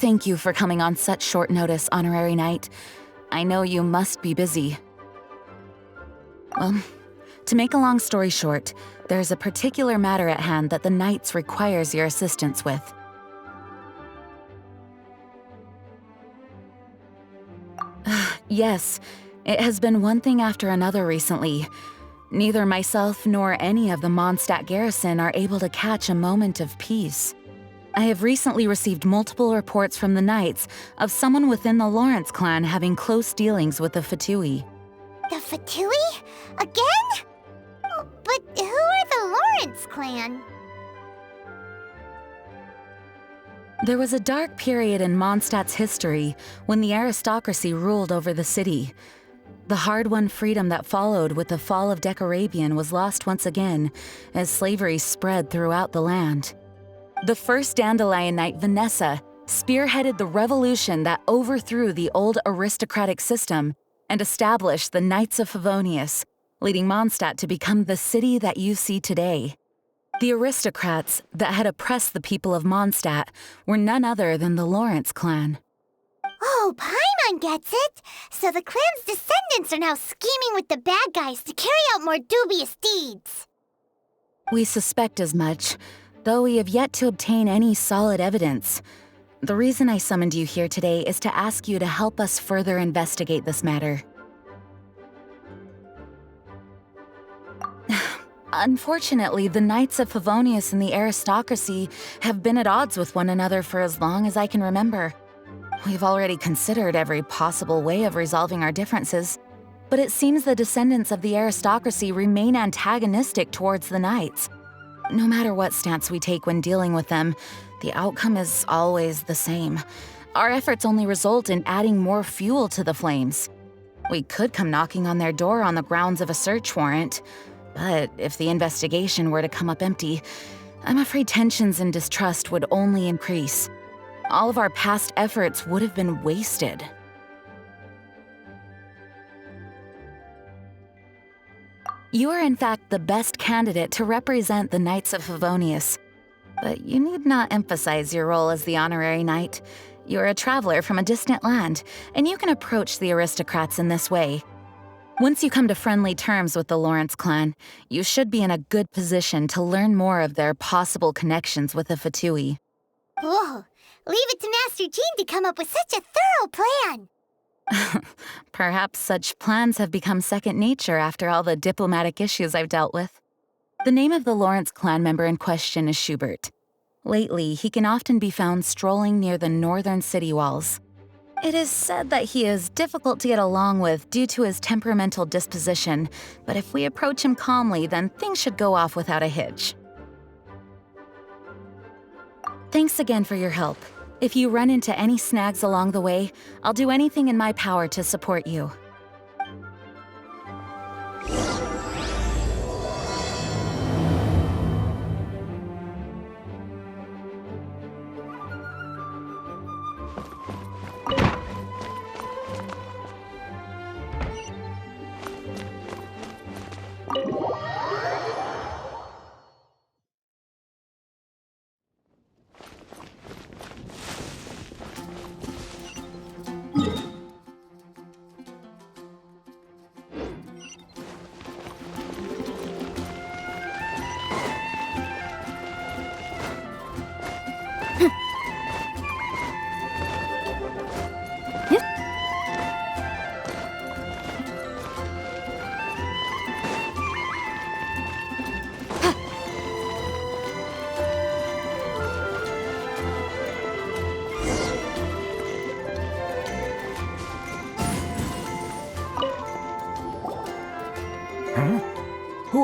Thank you for coming on such short notice, Honorary Knight. I know you must be busy. Well, to make a long story short, there's a particular matter at hand that the Knights requires your assistance with. Yes, it has been one thing after another recently. Neither myself nor any of the Mondstadt garrison are able to catch a moment of peace. I have recently received multiple reports from the Knights of someone within the Lawrence clan having close dealings with the Fatui. The Fatui? Again? But who are the Lawrence clan? There was a dark period in Mondstadt's history when the aristocracy ruled over the city. The hard-won freedom that followed with the fall of Decarabian was lost once again as slavery spread throughout the land. The first Dandelion Knight, Vanessa, spearheaded the revolution that overthrew the old aristocratic system and established the Knights of Favonius, leading Mondstadt to become the city that you see today. The aristocrats that had oppressed the people of Mondstadt were none other than the Lawrence clan. Oh, Paimon gets it! So the clan's descendants are now scheming with the bad guys to carry out more dubious deeds. We suspect as much, though we have yet to obtain any solid evidence. The reason I summoned you here today is to ask you to help us further investigate this matter. Unfortunately, the Knights of Favonius and the aristocracy have been at odds with one another for as long as I can remember. We've already considered every possible way of resolving our differences, but it seems the descendants of the aristocracy remain antagonistic towards the Knights. No matter what stance we take when dealing with them, the outcome is always the same. Our efforts only result in adding more fuel to the flames. We could come knocking on their door on the grounds of a search warrant, but if the investigation were to come up empty, I'm afraid tensions and distrust would only increase. All of our past efforts would have been wasted. You are in fact the best candidate to represent the Knights of Favonius. But you need not emphasize your role as the honorary knight. You're a traveler from a distant land, and you can approach the aristocrats in this way. Once you come to friendly terms with the Lawrence clan, you should be in a good position to learn more of their possible connections with the Fatui. Whoa, leave it to Master Jean to come up with such a thorough plan! Perhaps such plans have become second nature after all the diplomatic issues I've dealt with. The name of the Lawrence clan member in question is Schubert. Lately, he can often be found strolling near the northern city walls. It is said that he is difficult to get along with due to his temperamental disposition, but if we approach him calmly, then things should go off without a hitch. Thanks again for your help. If you run into any snags along the way, I'll do anything in my power to support you.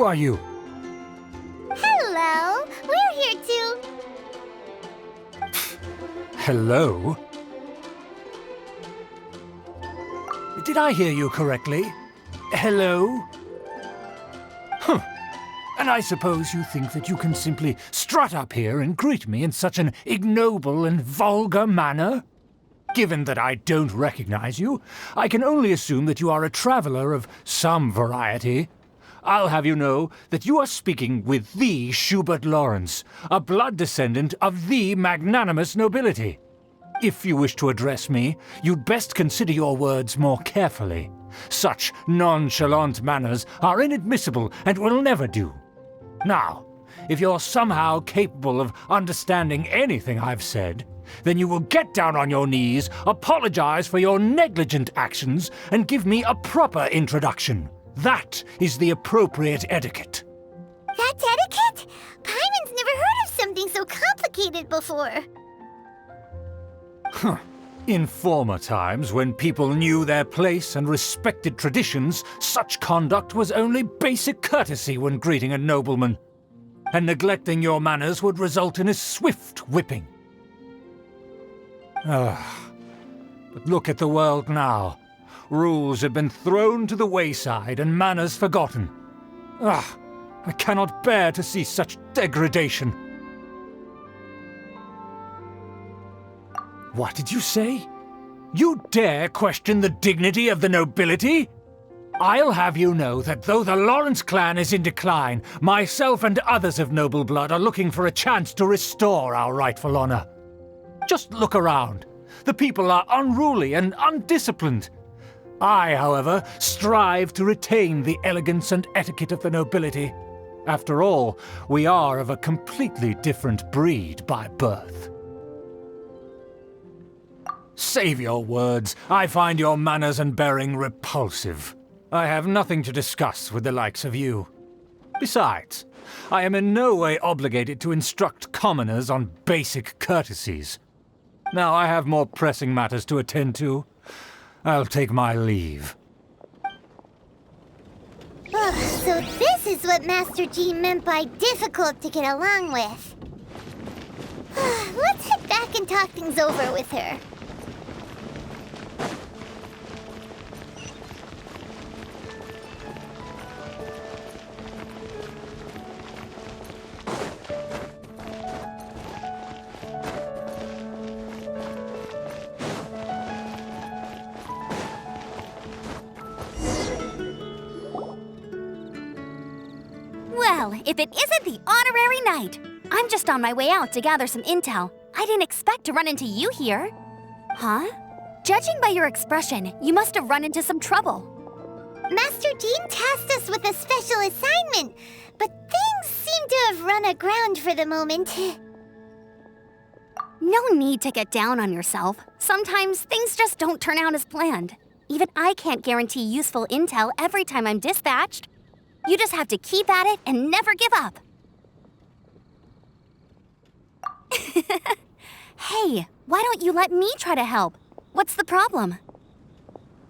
Who are you? Hello, we're here too. Hello? Did I hear you correctly? Hello? Huh. And I suppose you think that you can simply strut up here and greet me in such an ignoble and vulgar manner? Given that I don't recognize you, I can only assume that you are a traveler of some variety. I'll have you know that you are speaking with the Schubert Lawrence, a blood descendant of the magnanimous nobility. If you wish to address me, you'd best consider your words more carefully. Such nonchalant manners are inadmissible and will never do. Now, if you're somehow capable of understanding anything I've said, then you will get down on your knees, apologize for your negligent actions, and give me a proper introduction. That is the appropriate etiquette. That's etiquette? Paimon's never heard of something so complicated before. Huh. In former times, when people knew their place and respected traditions, such conduct was only basic courtesy when greeting a nobleman. And neglecting your manners would result in a swift whipping. But look at the world now. Rules have been thrown to the wayside and manners forgotten. I cannot bear to see such degradation. What did you say? You dare question the dignity of the nobility? I'll have you know that though the Lawrence clan is in decline, myself and others of noble blood are looking for a chance to restore our rightful honor. Just look around. The people are unruly and undisciplined. I, however, strive to retain the elegance and etiquette of the nobility. After all, we are of a completely different breed by birth. Save your words. I find your manners and bearing repulsive. I have nothing to discuss with the likes of you. Besides, I am in no way obligated to instruct commoners on basic courtesies. Now I have more pressing matters to attend to. I'll take my leave. So this is what Master G meant by difficult to get along with. Let's head back and talk things over with her. Well, if it isn't the honorary knight! I'm just on my way out to gather some intel. I didn't expect to run into you here. Huh? Judging by your expression, you must have run into some trouble. Master Jean tasked us with a special assignment, but things seem to have run aground for the moment. No need to get down on yourself. Sometimes things just don't turn out as planned. Even I can't guarantee useful intel every time I'm dispatched. You just have to keep at it and never give up. Hey, why don't you let me try to help? What's the problem?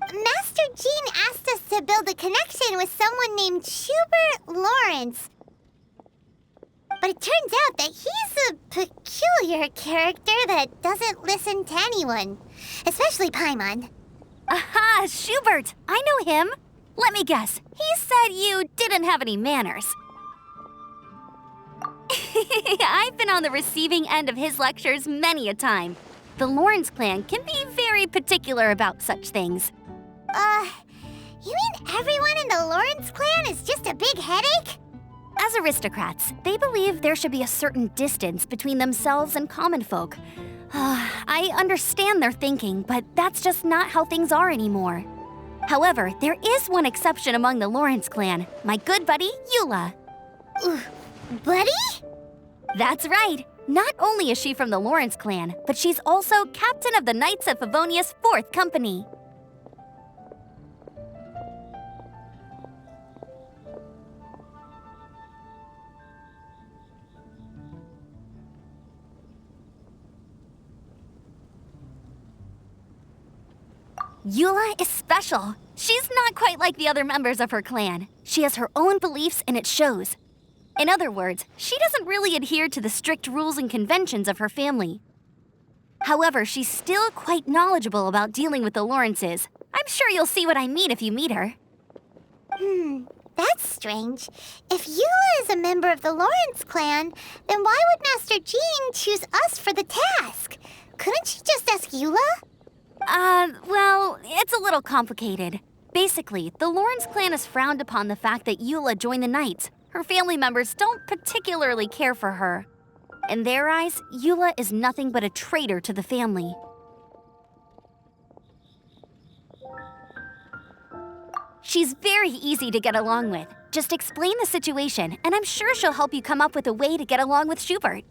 Master Jean asked us to build a connection with someone named Schubert Lawrence. But it turns out that he's a peculiar character that doesn't listen to anyone, especially Paimon. Aha, Schubert! I know him. Let me guess, he said you didn't have any manners. I've been on the receiving end of his lectures many a time. The Lawrence clan can be very particular about such things. You mean everyone in the Lawrence clan is just a big headache? As aristocrats, they believe there should be a certain distance between themselves and common folk. I understand their thinking, but that's just not how things are anymore. However, there is one exception among the Lawrence clan, my good buddy, Eula. Buddy? That's right. Not only is she from the Lawrence clan, but she's also captain of the Knights of Favonius 4th Company. Eula is special. She's not quite like the other members of her clan. She has her own beliefs and it shows. In other words, she doesn't really adhere to the strict rules and conventions of her family. However, she's still quite knowledgeable about dealing with the Lawrences. I'm sure you'll see what I mean if you meet her. That's strange. If Eula is a member of the Lawrence clan, then why would Master Jean choose us for the task? Couldn't she just ask Eula? Well, it's a little complicated. Basically, the Lawrence clan has frowned upon the fact that Eula joined the Knights. Her family members don't particularly care for her. In their eyes, Eula is nothing but a traitor to the family. She's very easy to get along with. Just explain the situation, and I'm sure she'll help you come up with a way to get along with Schubert.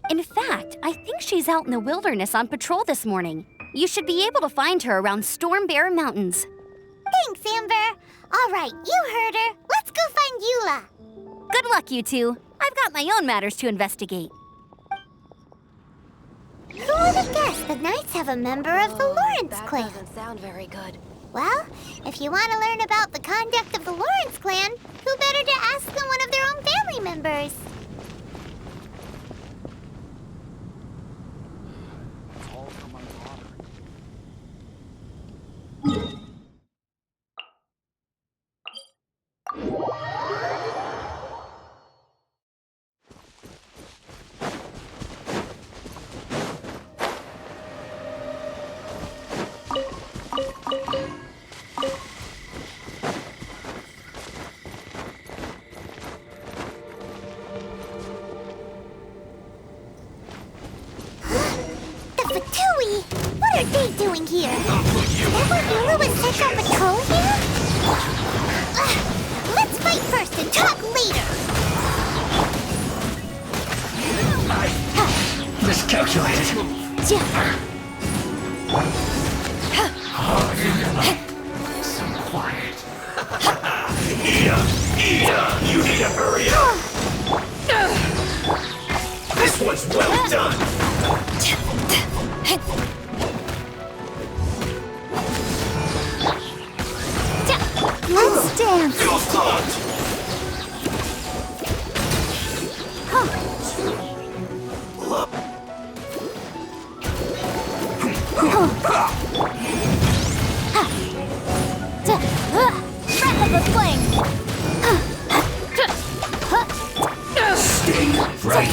In fact, I think she's out in the wilderness on patrol this morning. You should be able to find her around Storm Bear Mountains. Thanks, Amber. All right, you heard her. Let's go find Eula. Good luck, you two. I've got my own matters to investigate. Who would have guessed the Knights have a member of the Lawrence clan? That doesn't sound very good. Well, if you want to learn about the conduct of the Lawrence clan, who better to ask than one of their own family members? What are they doing here? Is that where Eula was sent on patrol here? Let's fight first and talk later! I miscalculated. So quiet. Ida, you need to hurry up. This one's well done. Let's dance! You're caught. Breath of the Flame! Stay right.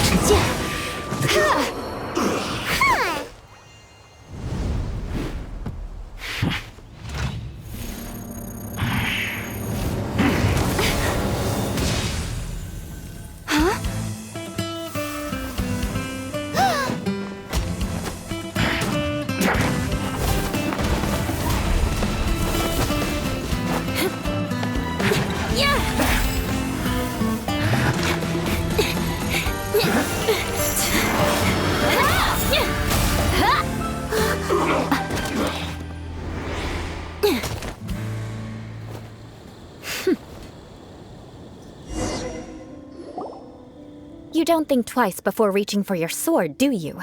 You don't think twice before reaching for your sword, do you?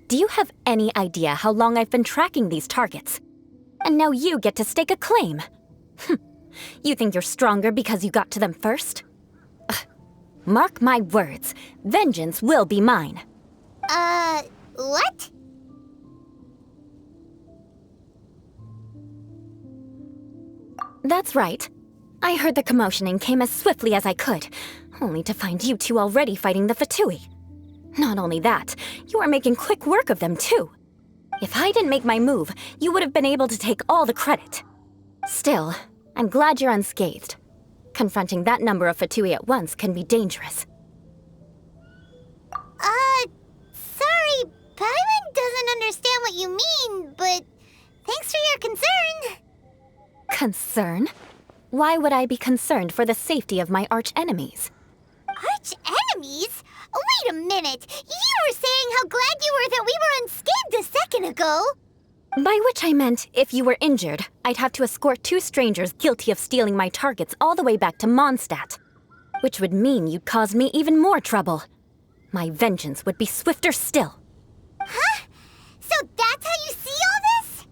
Do you have any idea how long I've been tracking these targets? And now you get to stake a claim. You think you're stronger because you got to them first? Mark my words, vengeance will be mine. What? That's right. I heard the commotion and came as swiftly as I could, only to find you two already fighting the Fatui. Not only that, you are making quick work of them too. If I didn't make my move, you would have been able to take all the credit. Still, I'm glad you're unscathed. Confronting that number of Fatui at once can be dangerous. Sorry, Paimon doesn't understand what you mean, but thanks for your concern. Concern? Why would I be concerned for the safety of my arch-enemies? Arch-enemies? Wait a minute! You were saying how glad you were that we were unscathed a second ago! By which I meant, if you were injured, I'd have to escort 2 strangers guilty of stealing my targets all the way back to Mondstadt. Which would mean you'd cause me even more trouble. My vengeance would be swifter still. Huh? So that's how you see all this?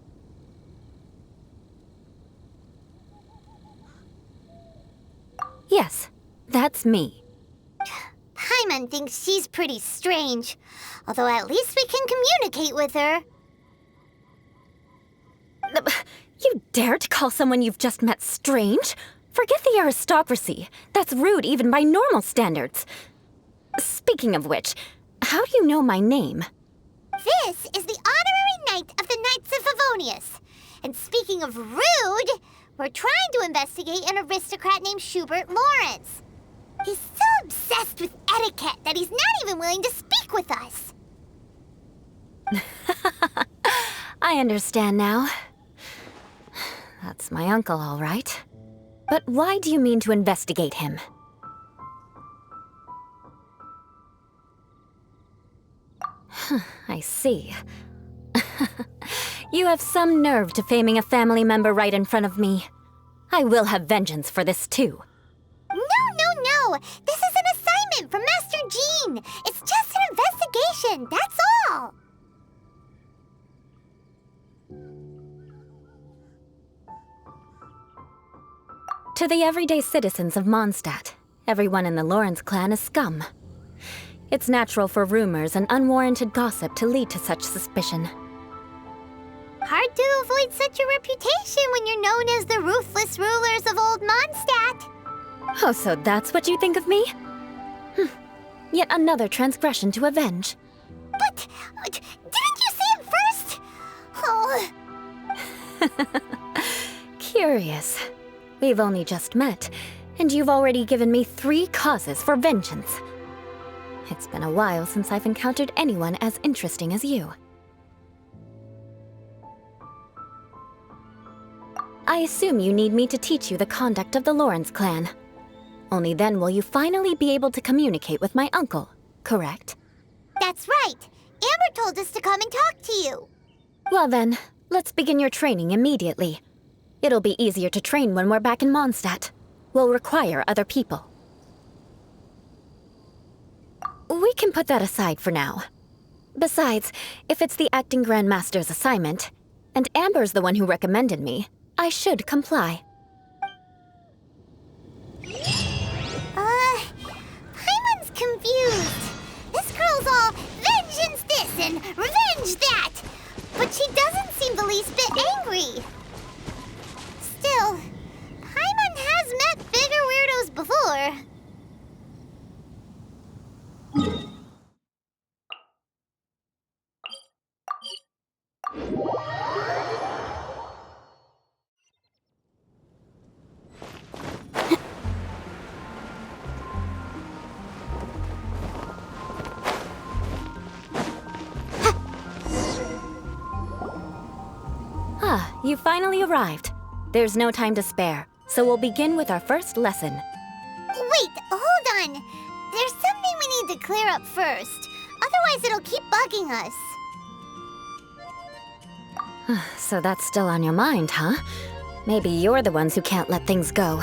Yes, that's me. Paimon thinks she's pretty strange, although at least we can communicate with her. You dare to call someone you've just met strange? Forget the aristocracy. That's rude even by normal standards. Speaking of which, how do you know my name? This is the honorary knight of the Knights of Favonius. And speaking of rude, we're trying to investigate an aristocrat named Schubert Lawrence. He's so obsessed with etiquette that he's not even willing to speak with us. I understand now. That's my uncle, all right. But why do you mean to investigate him? I see. You have some nerve to faming a family member right in front of me. I will have vengeance for this too. No. This is an assignment from Master Jean. It's just an investigation, that's all. To the everyday citizens of Mondstadt, everyone in the Lawrence clan is scum. It's natural for rumors and unwarranted gossip to lead to such suspicion. Hard to avoid such a reputation when you're known as the ruthless rulers of Old Mondstadt. Oh, so that's what you think of me? Yet another transgression to avenge. But didn't you say it first? Oh. Curious. We've only just met, and you've already given me 3 causes for vengeance. It's been a while since I've encountered anyone as interesting as you. I assume you need me to teach you the conduct of the Lawrence clan. Only then will you finally be able to communicate with my uncle, correct? That's right. Amber told us to come and talk to you. Well then, let's begin your training immediately. It'll be easier to train when we're back in Mondstadt. We'll require other people. We can put that aside for now. Besides, if it's the acting Grandmaster's assignment, and Amber's the one who recommended me, I should comply. Paimon's confused. This girl's all vengeance this and revenge that. But she doesn't seem the least bit angry. Still, Paimon has met bigger weirdos before. You finally arrived. There's no time to spare, so we'll begin with our first lesson. Wait, hold on. There's something we need to clear up first. Otherwise, it'll keep bugging us. So that's still on your mind, huh? Maybe you're the ones who can't let things go.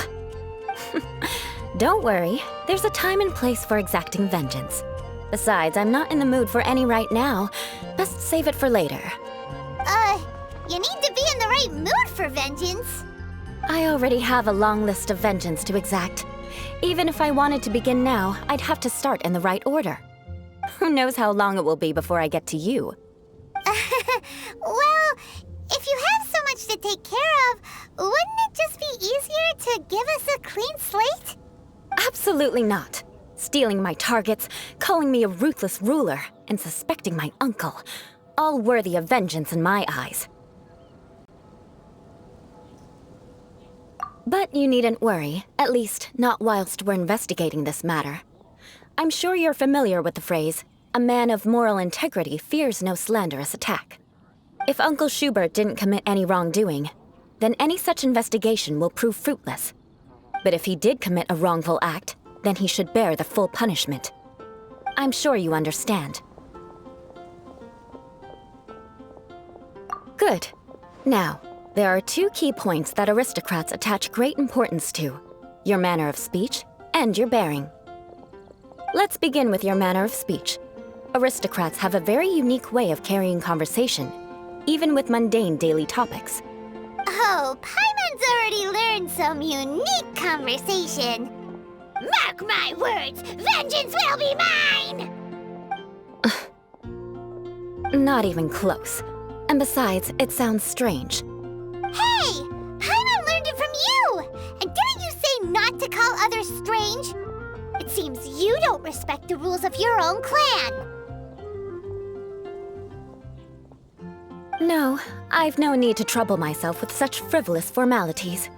Don't worry, there's a time and place for exacting vengeance. Besides, I'm not in the mood for any right now. Best save it for later. You need to be in the right mood for vengeance. I already have a long list of vengeance to exact. Even if I wanted to begin now, I'd have to start in the right order. Who knows how long it will be before I get to you? Well, if you have so much to take care of, wouldn't it just be easier to give us a clean slate? Absolutely not. Stealing my targets, calling me a ruthless ruler, and suspecting my uncle. All worthy of vengeance in my eyes. But you needn't worry, at least not whilst we're investigating this matter. I'm sure you're familiar with the phrase, a man of moral integrity fears no slanderous attack. If Uncle Schubert didn't commit any wrongdoing, then any such investigation will prove fruitless. But if he did commit a wrongful act, then he should bear the full punishment. I'm sure you understand. Good. Now, there are 2 key points that aristocrats attach great importance to: your manner of speech and your bearing. Let's begin with your manner of speech. Aristocrats have a very unique way of carrying conversation, even with mundane daily topics. Oh, Paimon's already learned some unique conversation. Mark my words, vengeance will be mine! Not even close. And besides, it sounds strange. Hey! Paimon learned it from you! And didn't you say not to call others strange? It seems you don't respect the rules of your own clan. No, I've no need to trouble myself with such frivolous formalities.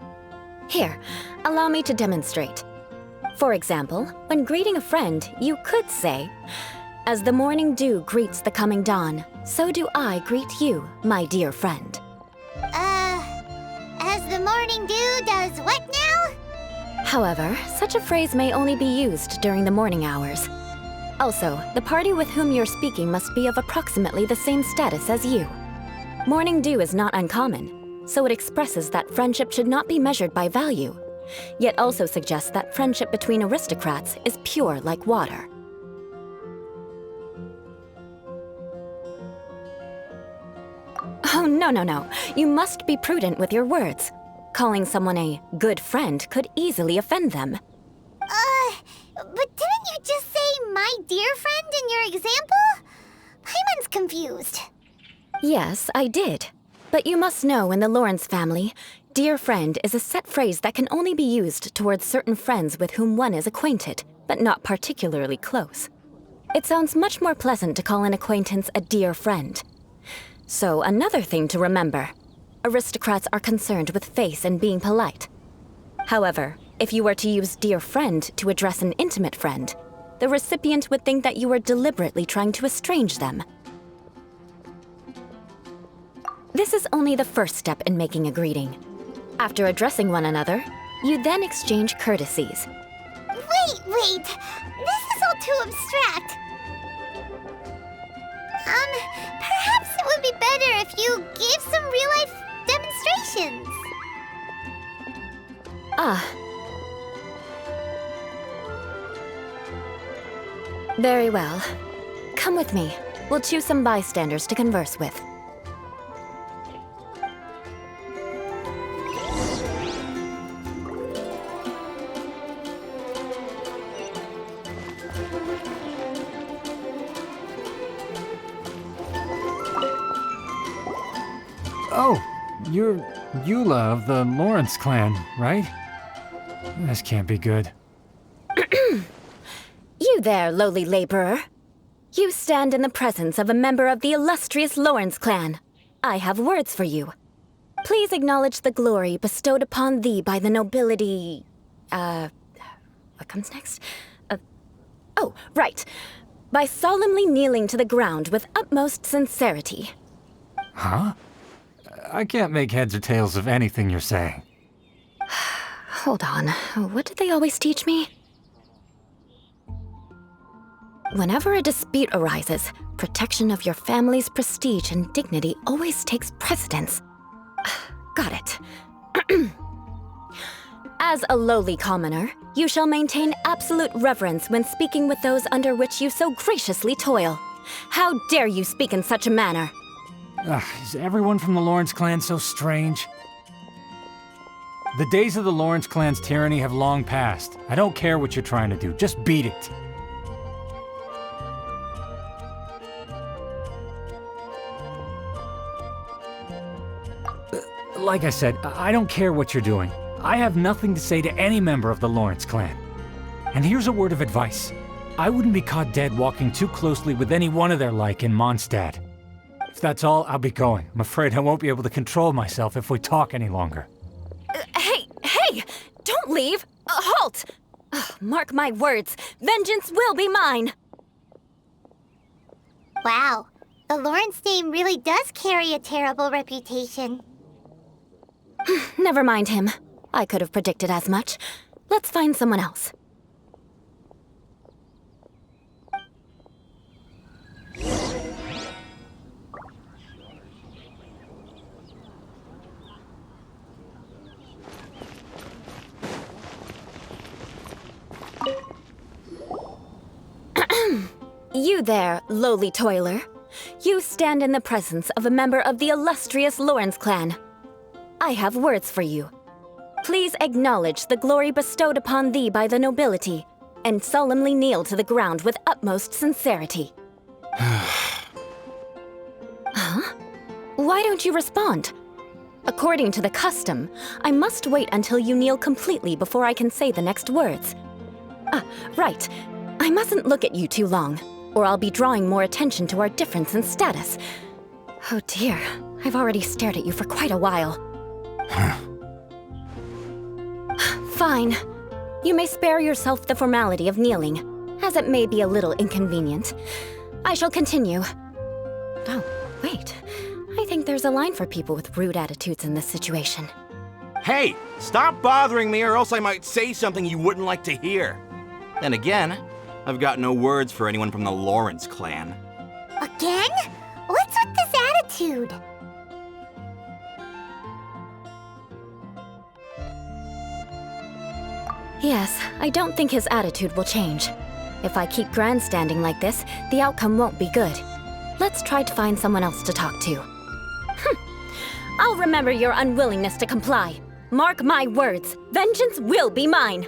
Here, allow me to demonstrate. For example, when greeting a friend, you could say, "As the morning dew greets the coming dawn, so do I greet you, my dear friend." As the morning dew does what now? However, such a phrase may only be used during the morning hours. Also, the party with whom you're speaking must be of approximately the same status as you. Morning dew is not uncommon, so it expresses that friendship should not be measured by value, yet also suggests that friendship between aristocrats is pure like water. Oh, no. You must be prudent with your words. Calling someone a good friend could easily offend them. But didn't you just say my dear friend in your example? Paimon's confused. Yes, I did. But you must know in the Lawrence family, dear friend is a set phrase that can only be used towards certain friends with whom one is acquainted, but not particularly close. It sounds much more pleasant to call an acquaintance a dear friend. So another thing to remember, aristocrats are concerned with face and being polite. However, if you were to use dear friend to address an intimate friend, the recipient would think that you were deliberately trying to estrange them. This is only the first step in making a greeting. After addressing one another, you then exchange courtesies. Wait! This is all too abstract. Perhaps it would be better if you gave some real-life demonstrations. Very well. Come with me. We'll choose some bystanders to converse with. Oh, you're Eula of the Lawrence clan, right? This can't be good. You there, lowly laborer. You stand in the presence of a member of the illustrious Lawrence clan. I have words for you. Please acknowledge the glory bestowed upon thee by the nobility... What comes next? Oh, right. By solemnly kneeling to the ground with utmost sincerity. Huh? I can't make heads or tails of anything you're saying. Hold on. What did they always teach me? Whenever a dispute arises, protection of your family's prestige and dignity always takes precedence. Got it. As a lowly commoner, you shall maintain absolute reverence when speaking with those under which you so graciously toil. How dare you speak in such a manner? Is everyone from the Lawrence clan so strange? The days of the Lawrence clan's tyranny have long passed. I don't care what you're trying to do, just beat it. Like I said, I don't care what you're doing. I have nothing to say to any member of the Lawrence clan. And here's a word of advice. I wouldn't be caught dead walking too closely with any one of their like in Mondstadt. If that's all, I'll be going. I'm afraid I won't be able to control myself if we talk any longer. Hey! Don't leave! Halt! Mark my words, vengeance will be mine! Wow, the Lawrence name really does carry a terrible reputation. Never mind him. I could have predicted as much. Let's find someone else. You there, lowly toiler. You stand in the presence of a member of the illustrious Lawrence clan. I have words for you. Please acknowledge the glory bestowed upon thee by the nobility, and solemnly kneel to the ground with utmost sincerity. Huh? Why don't you respond? According to the custom, I must wait until you kneel completely before I can say the next words. Right. I mustn't look at you too long, or I'll be drawing more attention to our difference in status. Oh dear, I've already stared at you for quite a while. Fine. You may spare yourself the formality of kneeling, as it may be a little inconvenient. I shall continue. Oh, wait. I think there's a line for people with rude attitudes in this situation. Hey, stop bothering me or else I might say something you wouldn't like to hear. Then again, I've got no words for anyone from the Lawrence clan. Again? What's with this attitude? Yes, I don't think his attitude will change. If I keep grandstanding like this, the outcome won't be good. Let's try to find someone else to talk to. I'll remember your unwillingness to comply. Mark my words, vengeance will be mine.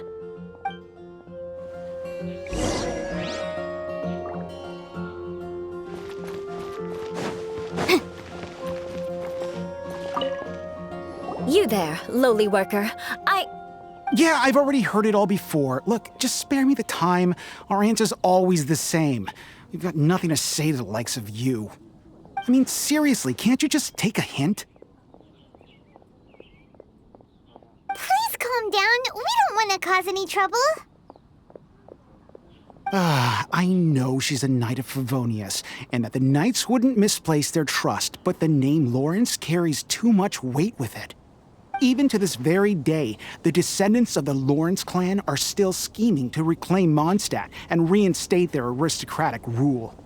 You there, lowly worker. Yeah, I've already heard it all before. Look, just spare me the time. Our answer's always the same. We've got nothing to say to the likes of you. I mean, seriously, can't you just take a hint? Please calm down. We don't want to cause any trouble. I know she's a Knight of Favonius, and that the Knights wouldn't misplace their trust, but the name Lawrence carries too much weight with it. Even to this very day, the descendants of the Lawrence clan are still scheming to reclaim Mondstadt and reinstate their aristocratic rule.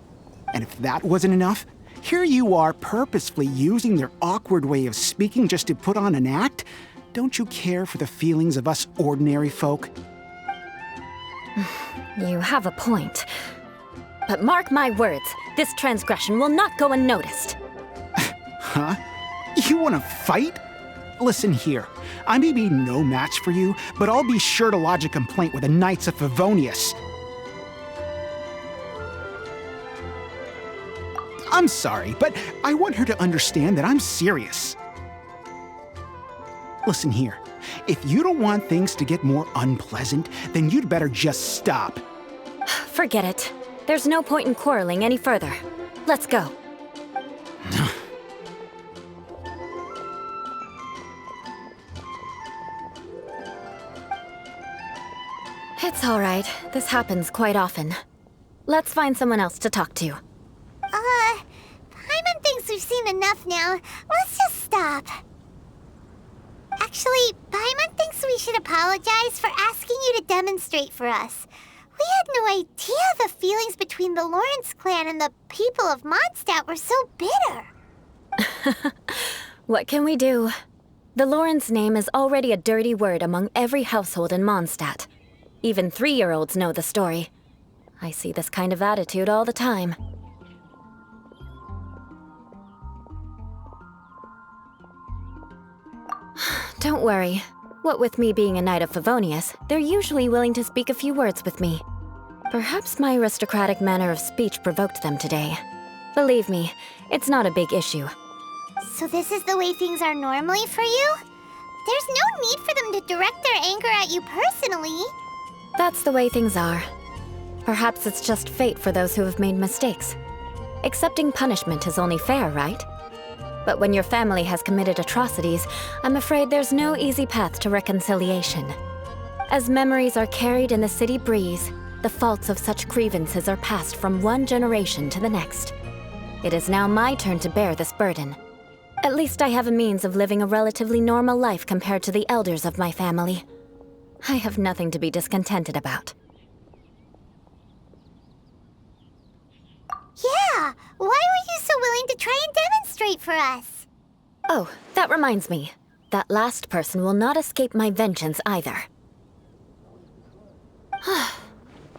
And if that wasn't enough, here you are purposefully using their awkward way of speaking just to put on an act? Don't you care for the feelings of us ordinary folk? You have a point. But mark my words, this transgression will not go unnoticed. Huh? You want to fight? Listen here, I may be no match for you, but I'll be sure to lodge a complaint with the Knights of Favonius. I'm sorry, but I want her to understand that I'm serious. Listen here, if you don't want things to get more unpleasant, then you'd better just stop. Forget it. There's no point in quarreling any further. Let's go. It's all right. This happens quite often. Let's find someone else to talk to. Paimon thinks we've seen enough now. Let's just stop. Actually, Paimon thinks we should apologize for asking you to demonstrate for us. We had no idea the feelings between the Lawrence clan and the people of Mondstadt were so bitter. What can we do? The Lawrence name is already a dirty word among every household in Mondstadt. Even 3-year-olds know the story. I see this kind of attitude all the time. Don't worry. What with me being a Knight of Favonius, they're usually willing to speak a few words with me. Perhaps my aristocratic manner of speech provoked them today. Believe me, it's not a big issue. So this is the way things are normally for you? There's no need for them to direct their anger at you personally. That's the way things are. Perhaps it's just fate for those who have made mistakes. Accepting punishment is only fair, right? But when your family has committed atrocities, I'm afraid there's no easy path to reconciliation. As memories are carried in the city breeze, the faults of such grievances are passed from one generation to the next. It is now my turn to bear this burden. At least I have a means of living a relatively normal life compared to the elders of my family. I have nothing to be discontented about. Yeah, why were you so willing to try and demonstrate for us? Oh, that reminds me. That last person will not escape my vengeance either.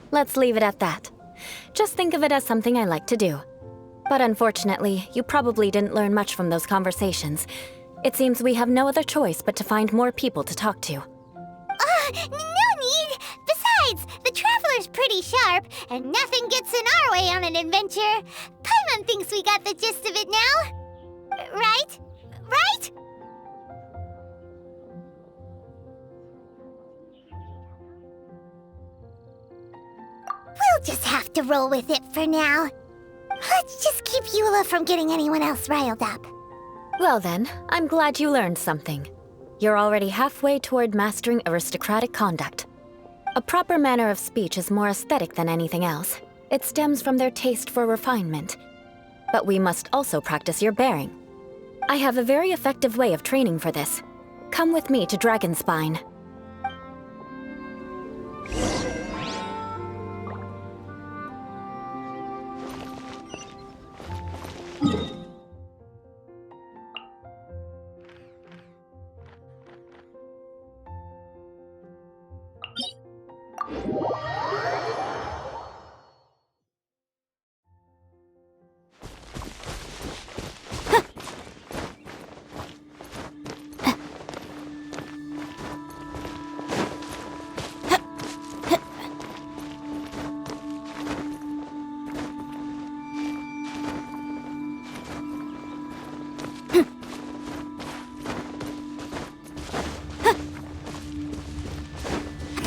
Let's leave it at that. Just think of it as something I like to do. But unfortunately, you probably didn't learn much from those conversations. It seems we have no other choice but to find more people to talk to. No need! Besides, the Traveler's pretty sharp, and nothing gets in our way on an adventure. Paimon thinks we got the gist of it now. Right? Right? We'll just have to roll with it for now. Let's just keep Eula from getting anyone else riled up. Well then, I'm glad you learned something. You're already halfway toward mastering aristocratic conduct. A proper manner of speech is more aesthetic than anything else. It stems from their taste for refinement. But we must also practice your bearing. I have a very effective way of training for this. Come with me to Dragonspine.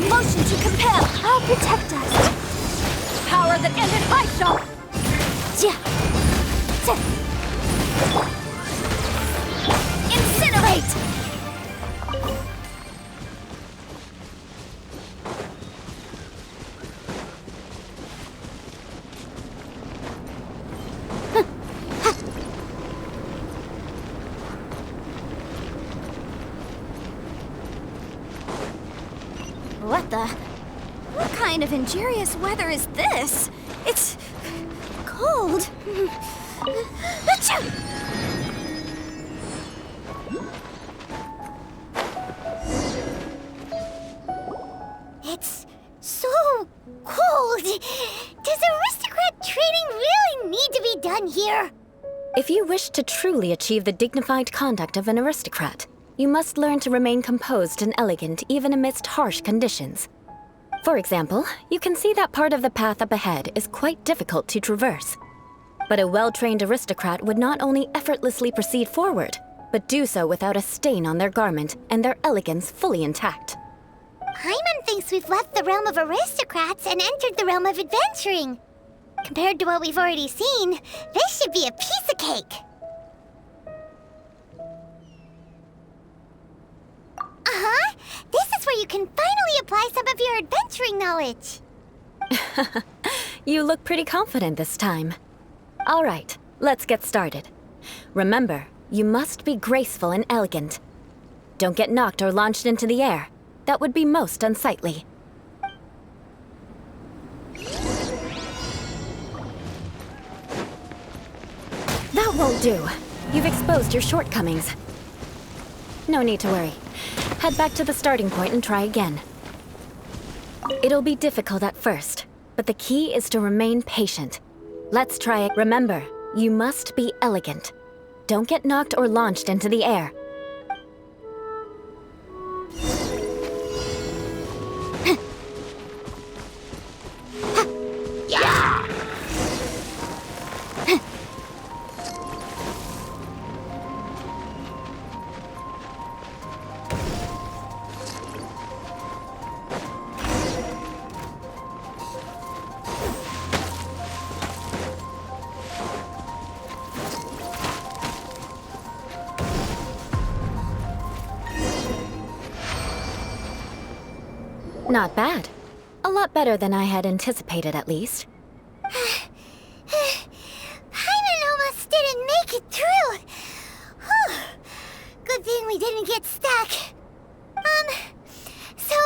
Motion to compel! I'll protect us! Power that ended my show! Incinerate! What the? What kind of injurious weather is this? It's cold. Achoo! It's so cold. Does aristocrat training really need to be done here? If you wish to truly achieve the dignified conduct of an aristocrat, you must learn to remain composed and elegant even amidst harsh conditions. For example, you can see that part of the path up ahead is quite difficult to traverse. But a well-trained aristocrat would not only effortlessly proceed forward, but do so without a stain on their garment and their elegance fully intact. Paimon thinks we've left the realm of aristocrats and entered the realm of adventuring. Compared to what we've already seen, this should be a piece of cake. Uh-huh. This is where you can finally apply some of your adventuring knowledge. You look pretty confident this time. All right, let's get started. Remember, you must be graceful and elegant. Don't get knocked or launched into the air. That would be most unsightly. That won't do. You've exposed your shortcomings. No need to worry. Head back to the starting point and try again. It'll be difficult at first, but the key is to remain patient. Let's try it. Remember, you must be elegant. Don't get knocked or launched into the air. Not bad. A lot better than I had anticipated, at least. Paimon almost didn't make it through. Whew. Good thing we didn't get stuck. So,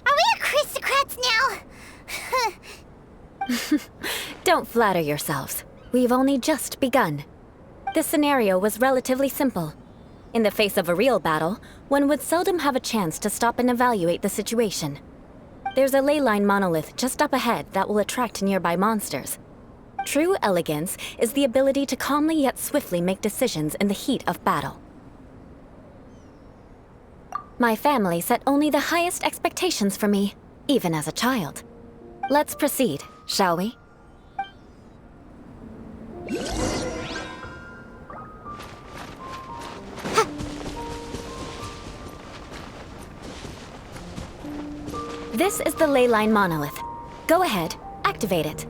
are we aristocrats now? Don't flatter yourselves. We've only just begun. This scenario was relatively simple. In the face of a real battle, one would seldom have a chance to stop and evaluate the situation. There's a ley line monolith just up ahead that will attract nearby monsters. True elegance is the ability to calmly yet swiftly make decisions in the heat of battle. My family set only the highest expectations for me, even as a child. Let's proceed, shall we? This is the ley line monolith. Go ahead, activate it.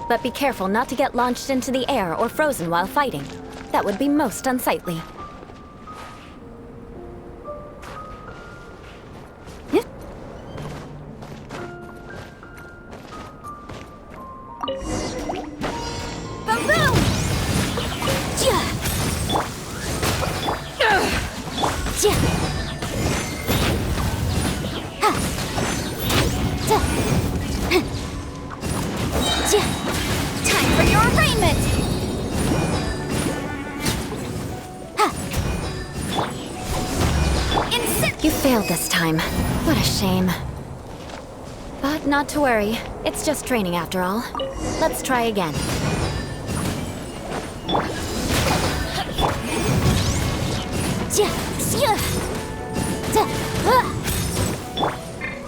But be careful not to get launched into the air or frozen while fighting. That would be most unsightly. Time for your arraignment! You failed this time. What a shame. But not to worry. It's just training after all. Let's try again.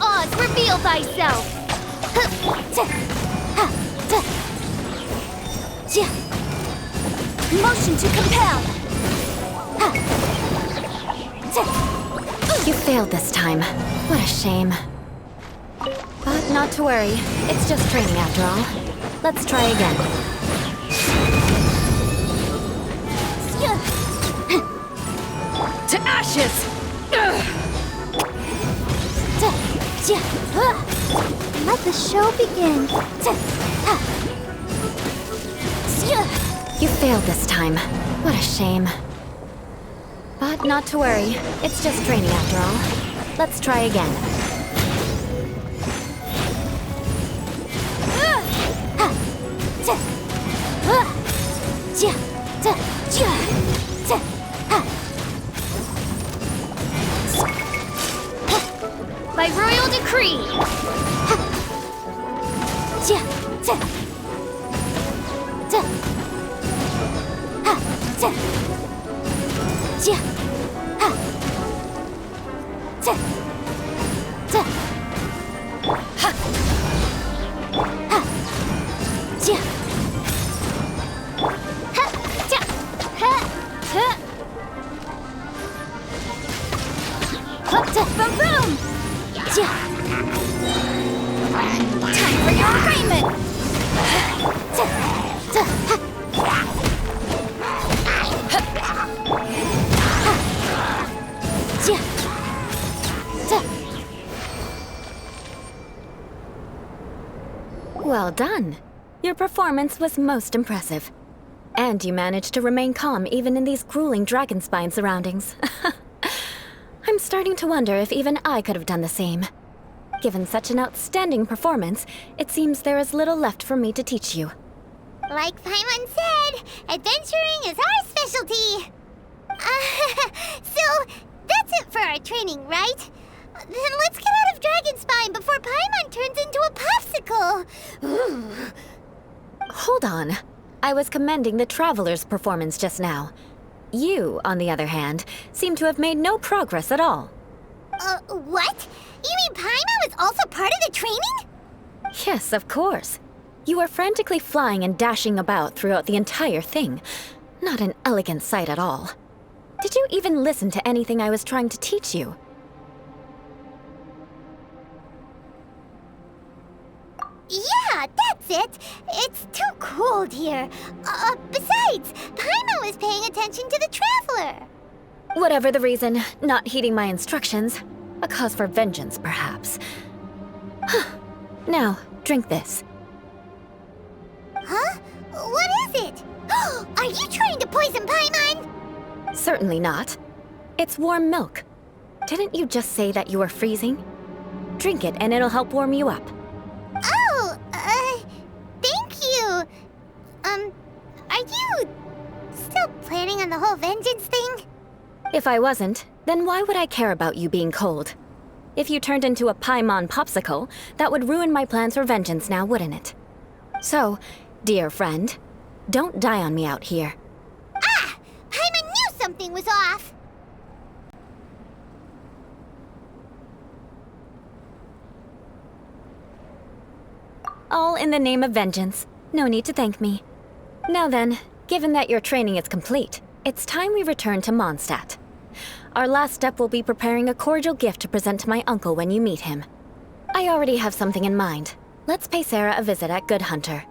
Oz, reveal thyself! Motion to compel! You failed this time. What a shame. But not to worry. It's just training after all. Let's try again. To ashes! Let the show begin. You failed this time. What a shame. But not to worry. It's just training after all. Let's try again. By royal decree! Boom! Time for your arraignment! Well done. Your performance was most impressive. And you managed to remain calm even in these grueling dragon spine surroundings. I'm starting to wonder if even I could have done the same. Given such an outstanding performance, it seems there is little left for me to teach you. Like Paimon said, adventuring is our specialty. So, that's it for our training, right? Then let's get out of Dragon Spine before Paimon turns into a popsicle. Ooh. Hold on. I was commending the Traveler's performance just now. You, on the other hand, seem to have made no progress at all. What? You mean Paimon was also part of the training? Yes, of course. You were frantically flying and dashing about throughout the entire thing. Not an elegant sight at all. Did you even listen to anything I was trying to teach you? Yeah, that's it. It's too cold here. Besides, Paimon was paying attention to the Traveler. Whatever the reason, not heeding my instructions. A cause for vengeance, perhaps. Now, drink this. Huh? What is it? Are you trying to poison Paimon? Certainly not. It's warm milk. Didn't you just say that you were freezing? Drink it and it'll help warm you up. Oh, thank you. Are you still planning on the whole vengeance thing? If I wasn't, then why would I care about you being cold? If you turned into a Paimon popsicle, that would ruin my plans for vengeance now, wouldn't it? So, dear friend, don't die on me out here. Ah! Paimon knew something was off! All in the name of vengeance. No need to thank me. Now then, given that your training is complete, it's time we return to Mondstadt. Our last step will be preparing a cordial gift to present to my uncle when you meet him. I already have something in mind. Let's pay Sarah a visit at Good Hunter.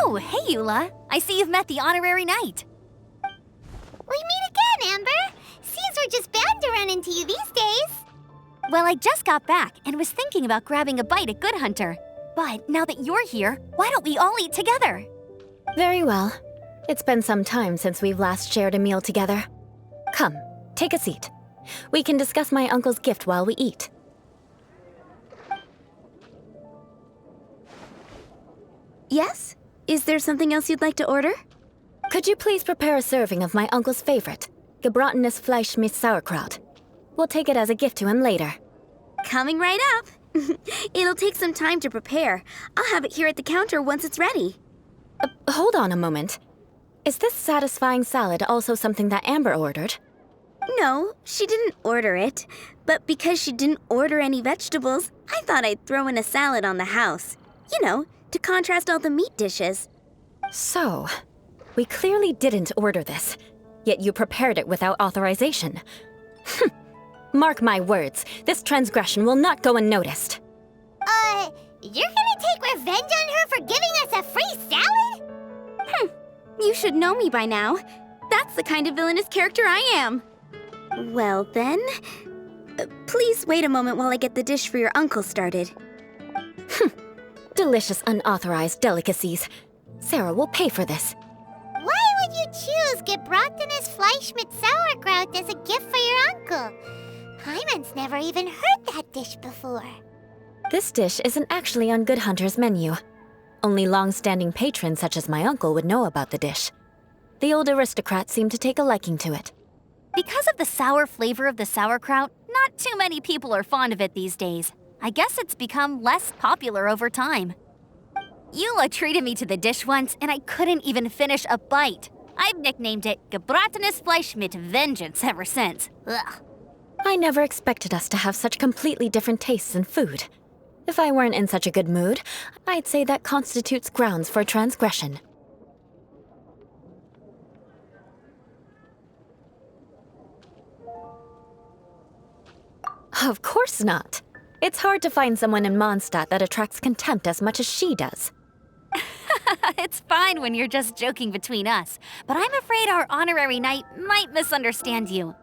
Oh, hey, Eula. I see you've met the honorary knight. We meet again, Amber. Seems we're just bound to run into you these days. Well, I just got back and was thinking about grabbing a bite at Good Hunter. But now that you're here, why don't we all eat together? Very well. It's been some time since we've last shared a meal together. Come, take a seat. We can discuss my uncle's gift while we eat. Yes? Is there something else you'd like to order? Could you please prepare a serving of my uncle's favorite, gebratenes Fleisch mit Sauerkraut? We'll take it as a gift to him later. Coming right up. It'll take some time to prepare. I'll have it here at the counter once it's ready. Hold on a moment. Is this satisfying salad also something that Amber ordered? No, she didn't order it. But because she didn't order any vegetables, I thought I'd throw in a salad on the house. You know, to contrast all the meat dishes. So, we clearly didn't order this, yet you prepared it without authorization. Mark my words, this transgression will not go unnoticed. You're gonna take revenge on her for giving us a free salad? You should know me by now. That's the kind of villainous character I am. Well then, please wait a moment while I get the dish for your uncle started. Delicious unauthorized delicacies. Sarah will pay for this. Why would you choose gebratenes Fleisch mit Sauerkraut as a gift for your uncle? Hyman's never even heard that dish before. This dish isn't actually on Good Hunter's menu. Only long-standing patrons such as my uncle would know about the dish. The old aristocrats seem to take a liking to it. Because of the sour flavor of the sauerkraut, not too many people are fond of it these days. I guess it's become less popular over time. Eula treated me to the dish once, and I couldn't even finish a bite. I've nicknamed it gebratenes Fleisch mit Vengeance ever since. Ugh. I never expected us to have such completely different tastes in food. If I weren't in such a good mood, I'd say that constitutes grounds for transgression. Of course not. It's hard to find someone in Mondstadt that attracts contempt as much as she does. It's fine when you're just joking between us, but I'm afraid our honorary knight might misunderstand you.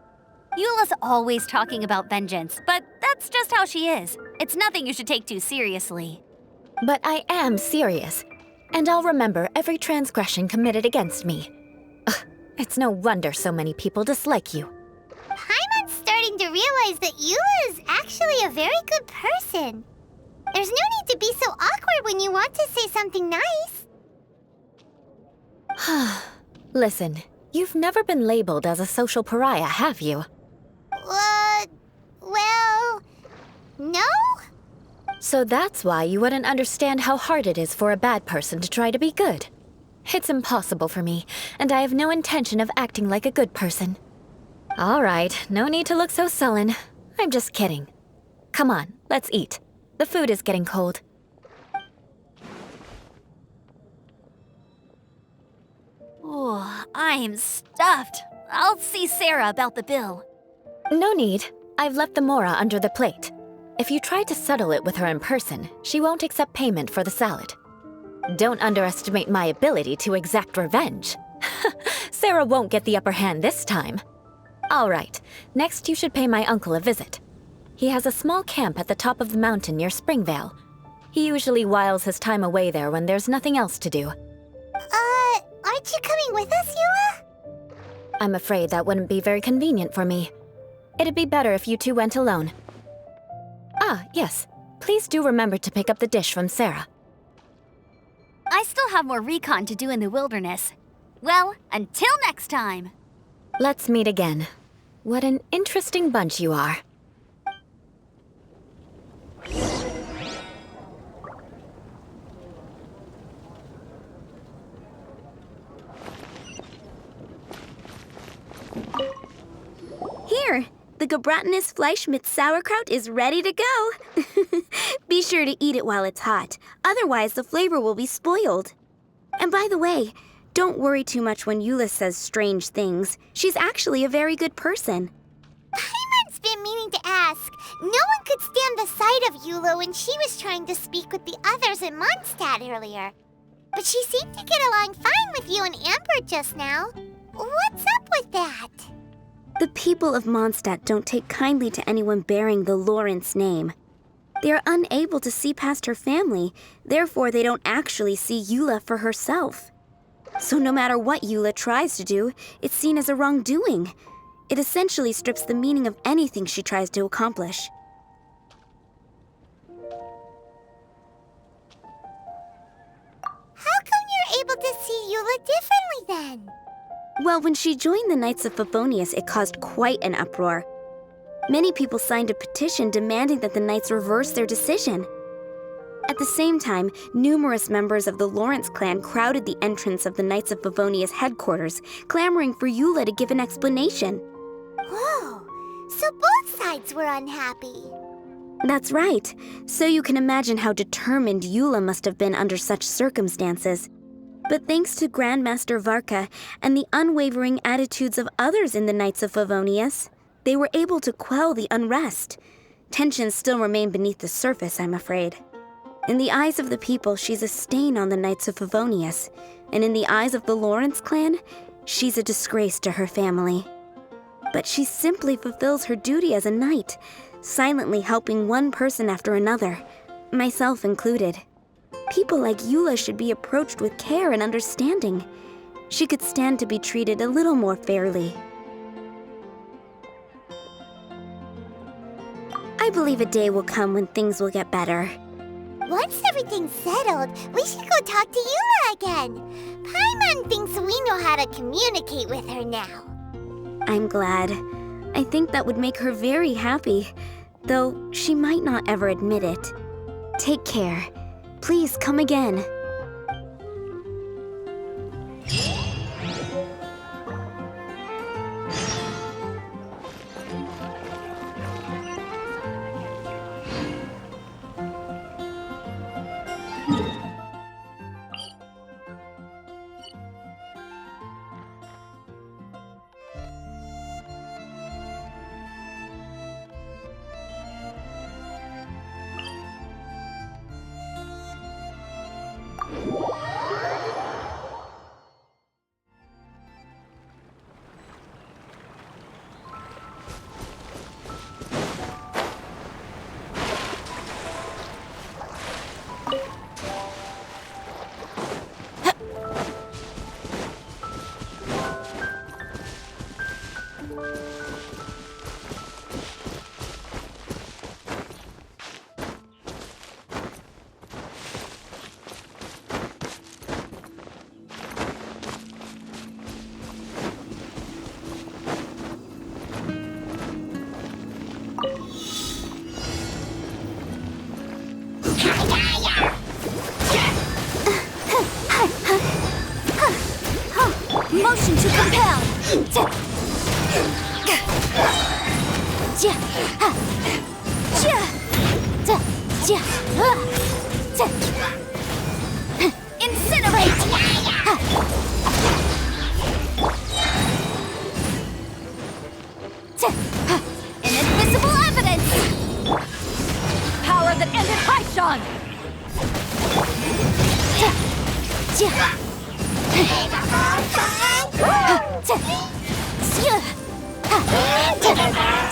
Eula's always talking about vengeance, but that's just how she is. It's nothing you should take too seriously. But I am serious, and I'll remember every transgression committed against me. Ugh, it's no wonder so many people dislike you. Hyman's starting to realize that Eula is actually a very good person. There's no need to be so awkward when you want to say something nice. Listen, you've never been labeled as a social pariah, have you? Well, no? So that's why you wouldn't understand how hard it is for a bad person to try to be good. It's impossible for me, and I have no intention of acting like a good person. All right, no need to look so sullen. I'm just kidding. Come on, let's eat. The food is getting cold. Oh, I'm stuffed. I'll see Sarah about the bill. No need. I've left the mora under the plate. If you try to settle it with her in person, she won't accept payment for the salad. Don't underestimate my ability to exact revenge. Sarah won't get the upper hand this time. All right, next you should pay my uncle a visit. He has a small camp at the top of the mountain near Springvale. He usually whiles his time away there when there's nothing else to do. Aren't you coming with us, Eula? I'm afraid that wouldn't be very convenient for me. It'd be better if you two went alone. Ah, yes. Please do remember to pick up the dish from Sarah. I still have more recon to do in the wilderness. Well, until next time! Let's meet again. What an interesting bunch you are. Here, the Gebratinus Fleischmitz sauerkraut is ready to go. Be sure to eat it while it's hot, otherwise the flavor will be spoiled. And by the way, don't worry too much when Eula says strange things. She's actually a very good person. Paimon's been meaning to ask. No one could stand the sight of Eula when she was trying to speak with the others in Mondstadt earlier. But she seemed to get along fine with you and Amber just now. What's up with that? The people of Mondstadt don't take kindly to anyone bearing the Lawrence name. They are unable to see past her family, therefore they don't actually see Eula for herself. So no matter what Eula tries to do, it's seen as a wrongdoing. It essentially strips the meaning of anything she tries to accomplish. How come you're able to see Eula differently then? Well, when she joined the Knights of Favonius, it caused quite an uproar. Many people signed a petition demanding that the Knights reverse their decision. At the same time, numerous members of the Lawrence clan crowded the entrance of the Knights of Favonius headquarters, clamoring for Eula to give an explanation. Whoa, so both sides were unhappy. That's right. So you can imagine how determined Eula must have been under such circumstances. But thanks to Grandmaster Varka and the unwavering attitudes of others in the Knights of Favonius, they were able to quell the unrest. Tensions still remain beneath the surface, I'm afraid. In the eyes of the people, she's a stain on the Knights of Favonius, and in the eyes of the Lawrence clan, she's a disgrace to her family. But she simply fulfills her duty as a knight, silently helping one person after another, myself included. People like Eula should be approached with care and understanding. She could stand to be treated a little more fairly. I believe a day will come when things will get better. Once everything's settled, we should go talk to Eula again. Paimon thinks we know how to communicate with her now. I'm glad. I think that would make her very happy, though she might not ever admit it. Take care. Please come again. Motion to compel! Incinerate! Inadmissible evidence! Power that ended Haishan!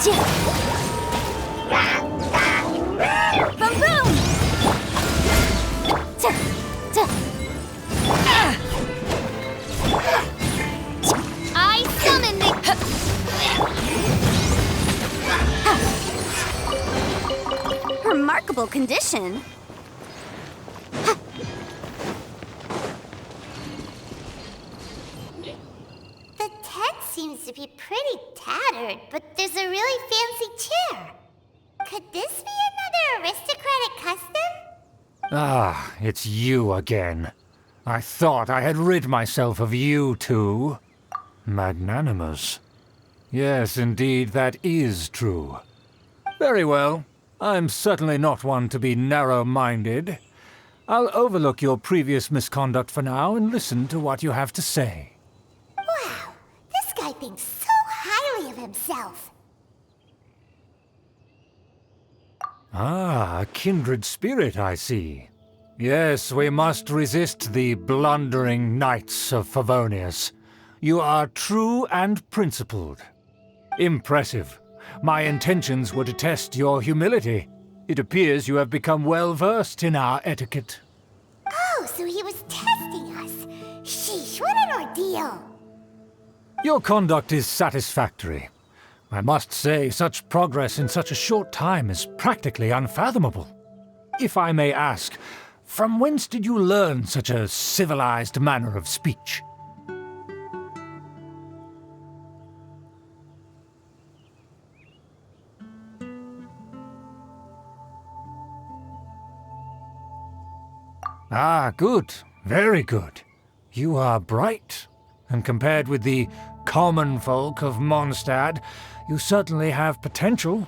Boom boom! I summon the... Remarkable condition. The tent seems to be pretty tattered, but there's a really fancy chair. Could this be another aristocratic custom? Ah, it's you again. I thought I had rid myself of you two. Magnanimous. Yes, indeed, that is true. Very well. I'm certainly not one to be narrow-minded. I'll overlook your previous misconduct for now and listen to what you have to say. Wow, this guy thinks so highly of himself. Ah, a kindred spirit, I see. Yes, we must resist the blundering knights of Favonius. You are true and principled. Impressive. My intentions were to test your humility. It appears you have become well-versed in our etiquette. Oh, so he was testing us. Sheesh, what an ordeal. Your conduct is satisfactory. I must say, such progress in such a short time is practically unfathomable. If I may ask, from whence did you learn such a civilized manner of speech? Ah, good. Very good. You are bright, and compared with the common folk of Mondstadt, you certainly have potential.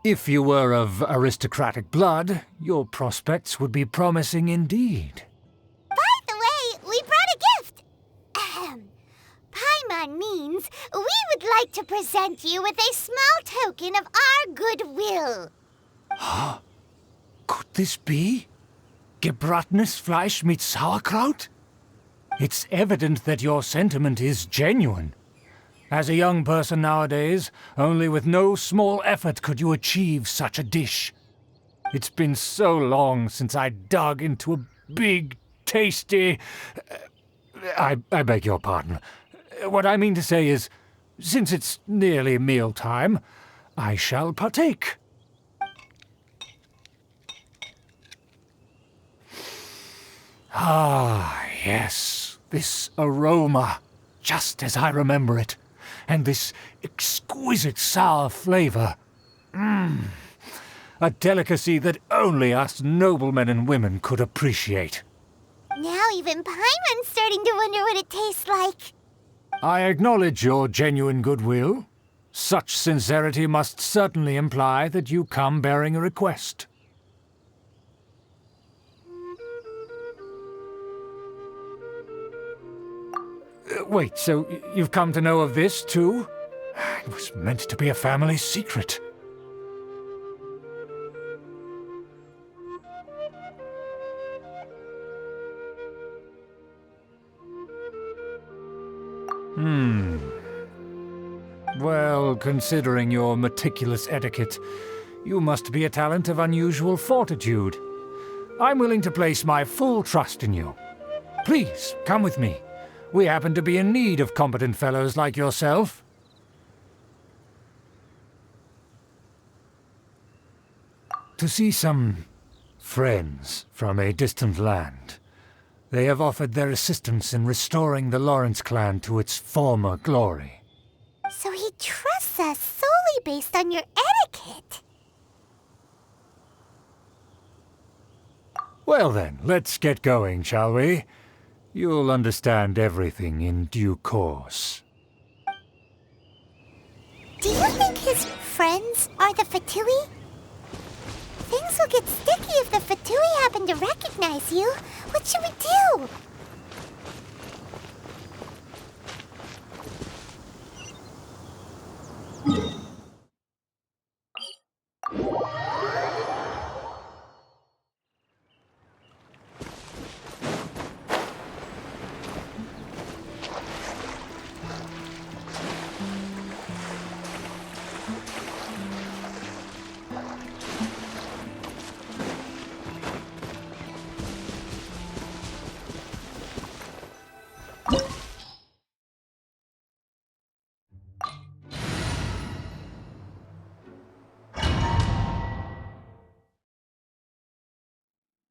If you were of aristocratic blood, your prospects would be promising indeed. By the way, we brought a gift. Ahem. Paimon means we would like to present you with a small token of our goodwill. Huh? Could this be? Gebratenes Fleisch mit Sauerkraut? It's evident that your sentiment is genuine. As a young person nowadays, only with no small effort could you achieve such a dish. It's been so long since I dug into a big, tasty... I beg your pardon. What I mean to say is, since it's nearly mealtime, I shall partake. Ah, yes, this aroma, just as I remember it, and this exquisite sour flavor. A delicacy that only us noblemen and women could appreciate. Now even Paimon's starting to wonder what it tastes like. I acknowledge your genuine goodwill. Such sincerity must certainly imply that you come bearing a request. Wait, so you've come to know of this, too? It was meant to be a family secret. Well, considering your meticulous etiquette, you must be a talent of unusual fortitude. I'm willing to place my full trust in you. Please, come with me. We happen to be in need of competent fellows like yourself. To see some friends from a distant land. They have offered their assistance in restoring the Lawrence clan to its former glory. So he trusts us solely based on your etiquette. Well then, let's get going, shall we? You'll understand everything in due course. Do you think his friends are the Fatui? Things will get sticky if the Fatui happen to recognize you. What should we do?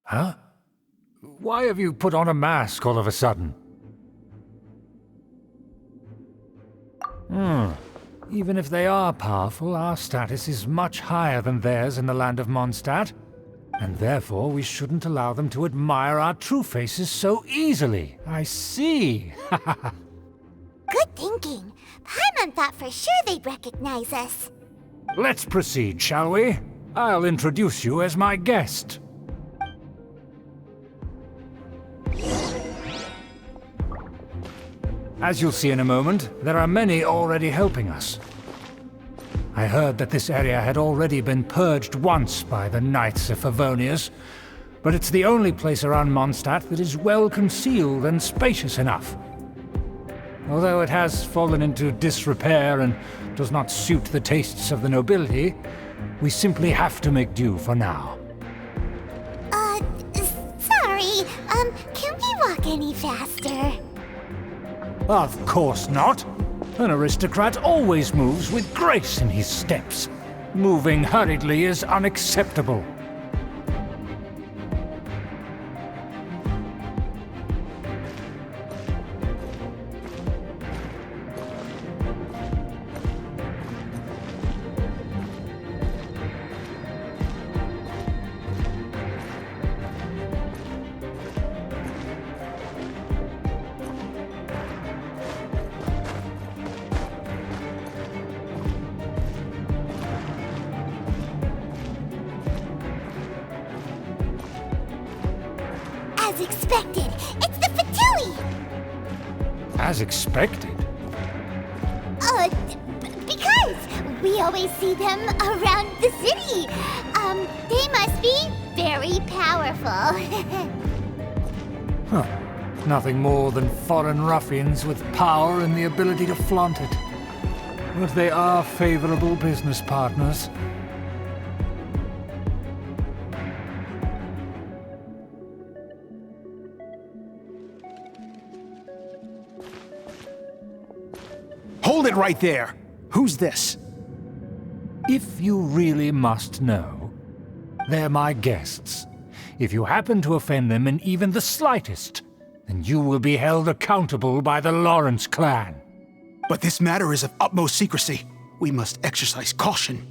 Huh? Why have you put on a mask all of a sudden? Even if they are powerful, our status is much higher than theirs in the land of Mondstadt. And therefore, we shouldn't allow them to admire our true faces so easily. I see. Good thinking. Paimon thought for sure they'd recognize us. Let's proceed, shall we? I'll introduce you as my guest. As you'll see in a moment, there are many already helping us. I heard that this area had already been purged once by the Knights of Favonius, but it's the only place around Mondstadt that is well concealed and spacious enough. Although it has fallen into disrepair and does not suit the tastes of the nobility, we simply have to make do for now. Sorry, can we walk any faster? Of course not. An aristocrat always moves with grace in his steps. Moving hurriedly is unacceptable. As expected, it's the Fatui! As expected. Because we always see them around the city. They must be very powerful. Huh. Nothing more than foreign ruffians with power and the ability to flaunt it. But they are favorable business partners. Hold it right there! Who's this? If you really must know, they're my guests. If you happen to offend them in even the slightest, then you will be held accountable by the Lawrence clan. But this matter is of utmost secrecy. We must exercise caution.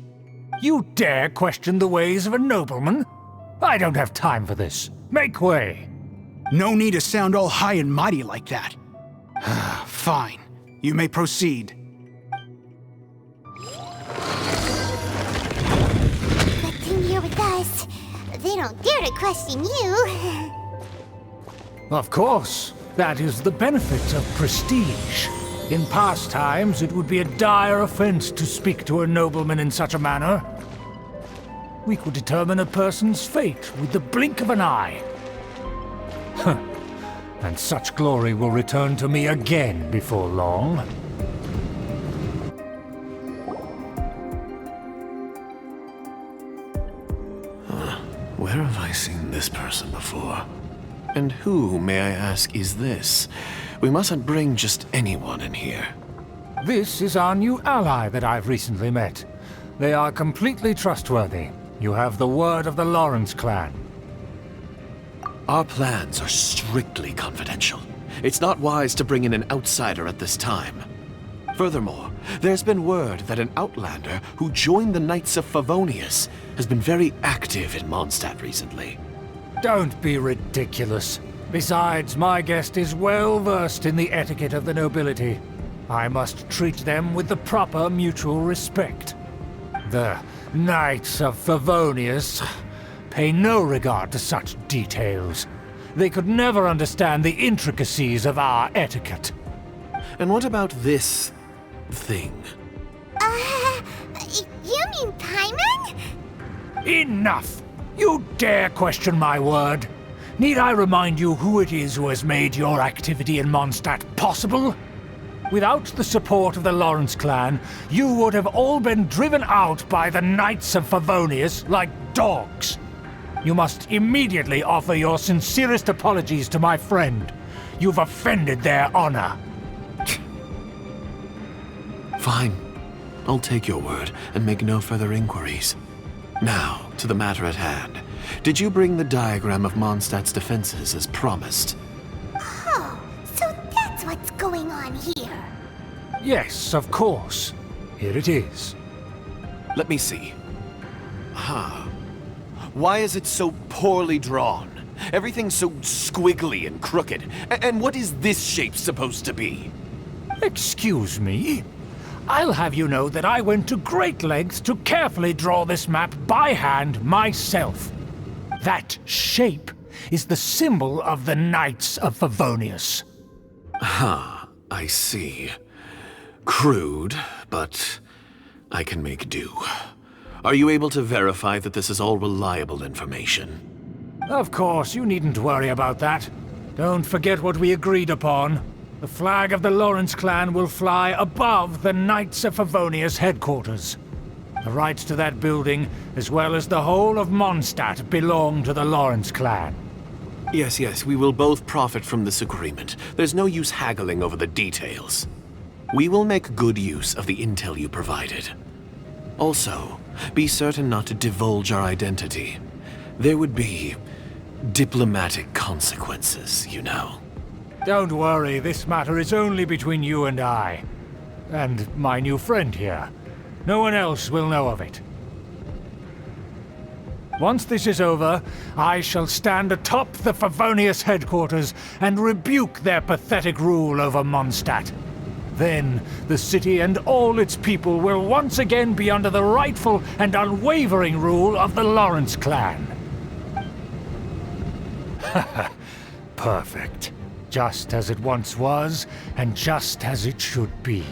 You dare question the ways of a nobleman? I don't have time for this. Make way. No need to sound all high and mighty like that. Fine. You may proceed. Good thing you're with us. They don't dare to question you. Of course. That is the benefit of prestige. In past times, it would be a dire offense to speak to a nobleman in such a manner. We could determine a person's fate with the blink of an eye. Huh. And such glory will return to me again before long. Where have I seen this person before? And who, may I ask, is this? We mustn't bring just anyone in here. This is our new ally that I've recently met. They are completely trustworthy. You have the word of the Lawrence clan. Our plans are strictly confidential. It's not wise to bring in an outsider at this time. Furthermore, there's been word that an outlander who joined the Knights of Favonius has been very active in Mondstadt recently. Don't be ridiculous. Besides, my guest is well versed in the etiquette of the nobility. I must treat them with the proper mutual respect. The Knights of Favonius pay no regard to such details. They could never understand the intricacies of our etiquette. And what about this thing? You mean Paimon? Enough! You dare question my word? Need I remind you who it is who has made your activity in Mondstadt possible? Without the support of the Lawrence clan, you would have all been driven out by the Knights of Favonius like dogs. You must immediately offer your sincerest apologies to my friend. You've offended their honor. Fine. I'll take your word and make no further inquiries. Now, to the matter at hand. Did you bring the diagram of Mondstadt's defenses as promised? Oh, so that's what's going on here. Yes, of course. Here it is. Let me see. Why is it so poorly drawn? Everything's so squiggly and crooked. And what is this shape supposed to be? Excuse me? I'll have you know that I went to great lengths to carefully draw this map by hand myself. That shape is the symbol of the Knights of Favonius. I see. Crude, but I can make do. Are you able to verify that this is all reliable information? Of course, you needn't worry about that. Don't forget what we agreed upon. The flag of the Lawrence clan will fly above the Knights of Favonius headquarters. The rights to that building, as well as the whole of Mondstadt, belong to the Lawrence clan. Yes, we will both profit from this agreement. There's no use haggling over the details. We will make good use of the intel you provided. Also, be certain not to divulge our identity. There would be diplomatic consequences, you know. Don't worry, this matter is only between you and I. And my new friend here. No one else will know of it. Once this is over, I shall stand atop the Favonius headquarters and rebuke their pathetic rule over Mondstadt. Then, the city and all its people will once again be under the rightful and unwavering rule of the Lawrence clan. Perfect. Just as it once was, and just as it should be.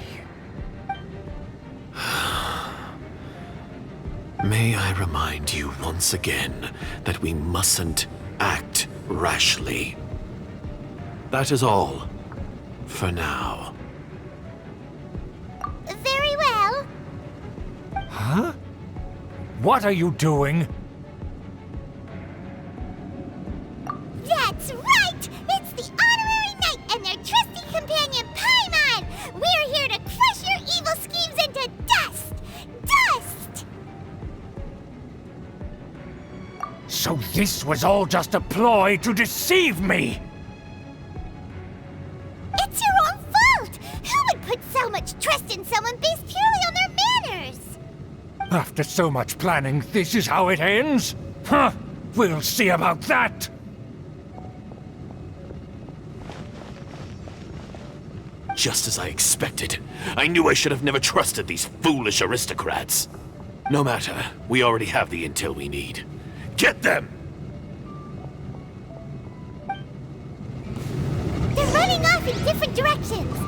May I remind you once again that we mustn't act rashly. That is all, for now. Very well. Huh? What are you doing? That's right! It's the Honorary Knight and their trusty companion, Paimon! We're here to crush your evil schemes into dust! Dust! So this was all just a ploy to deceive me! It's your own fault! Who would put so much trust in someone based purely on their manners? After so much planning, this is how it ends? Huh! We'll see about that! Just as I expected. I knew I should have never trusted these foolish aristocrats. No matter, we already have the intel we need. Get them! They're running off in different directions.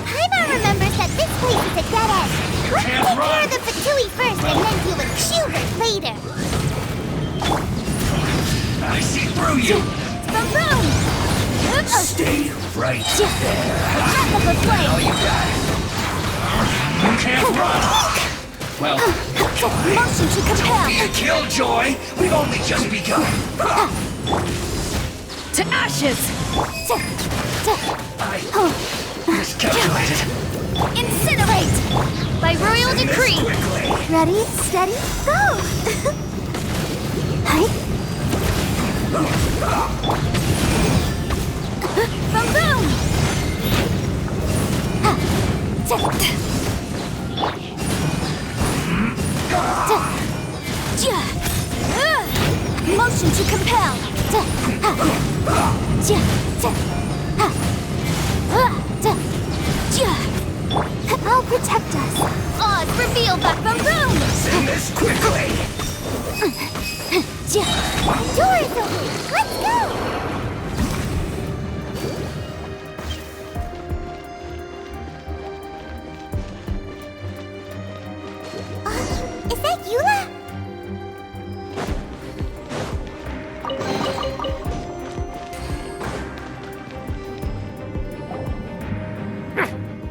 Paimon remembers that this place is a dead end. Let's take care of the Fatui first and then deal with Schubert later. I see through you! Baboom! Stay right there. Breath of a flame! Oh, you got it. You can't run! Well, Motion to compel! be a killjoy! We've only just begun! To ashes! I miscalculated. Incinerate! By royal decree! Quickly. Ready, steady, go! Hi. Boom, boom! Motion to compel! I'll protect us! Odds revealed by Boom Boom! Send this quickly! Door is open! Let's go! Is that Eula?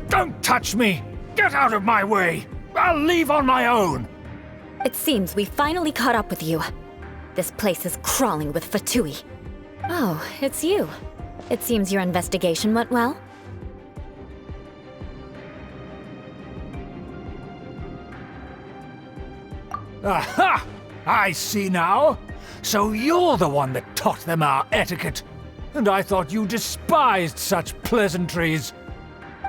Don't touch me! Get out of my way! I'll leave on my own! It seems we finally caught up with you. This place is crawling with Fatui. Oh, it's you. It seems your investigation went well. Aha! I see now. So you're the one that taught them our etiquette. And I thought you despised such pleasantries.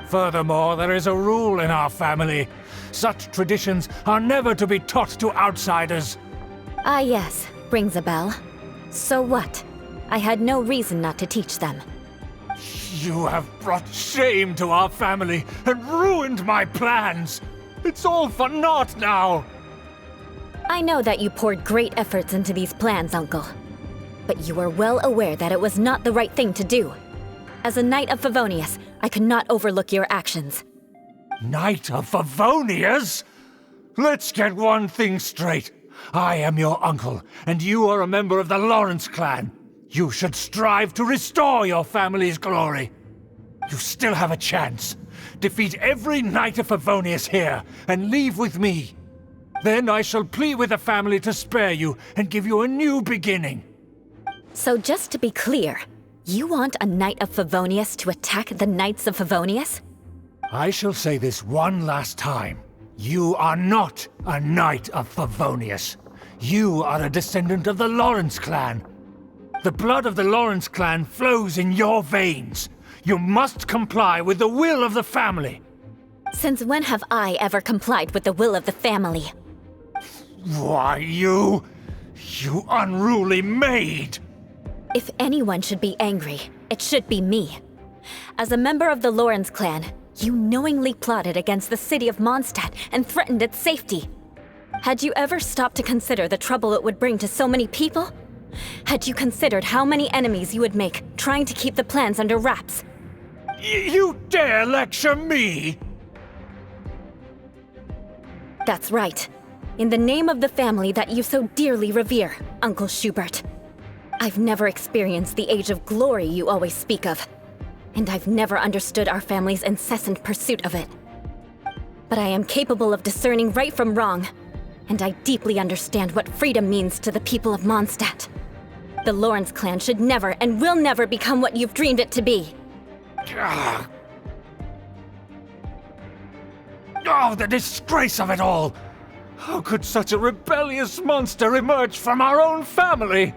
Furthermore, there is a rule in our family. Such traditions are never to be taught to outsiders. Ah yes, rings a bell. So what? I had no reason not to teach them. You have brought shame to our family and ruined my plans. It's all for naught now. I know that you poured great efforts into these plans, Uncle. But you are well aware that it was not the right thing to do. As a Knight of Favonius, I could not overlook your actions. Knight of Favonius? Let's get one thing straight. I am your uncle, and you are a member of the Lawrence clan. You should strive to restore your family's glory. You still have a chance. Defeat every Knight of Favonius here, and leave with me. Then I shall plead with the family to spare you and give you a new beginning. So just to be clear, you want a Knight of Favonius to attack the Knights of Favonius? I shall say this one last time. You are not a Knight of Favonius. You are a descendant of the Lawrence clan. The blood of the Lawrence clan flows in your veins. You must comply with the will of the family. Since when have I ever complied with the will of the family? Why, you unruly maid! If anyone should be angry, it should be me. As a member of the Lawrence clan, you knowingly plotted against the city of Mondstadt and threatened its safety. Had you ever stopped to consider the trouble it would bring to so many people? Had you considered how many enemies you would make trying to keep the plans under wraps? You dare lecture me? That's right. In the name of the family that you so dearly revere, Uncle Schubert. I've never experienced the age of glory you always speak of. And I've never understood our family's incessant pursuit of it. But I am capable of discerning right from wrong, and I deeply understand what freedom means to the people of Mondstadt. The Lawrence clan should never and will never become what you've dreamed it to be. Oh, the disgrace of it all! How could such a rebellious monster emerge from our own family?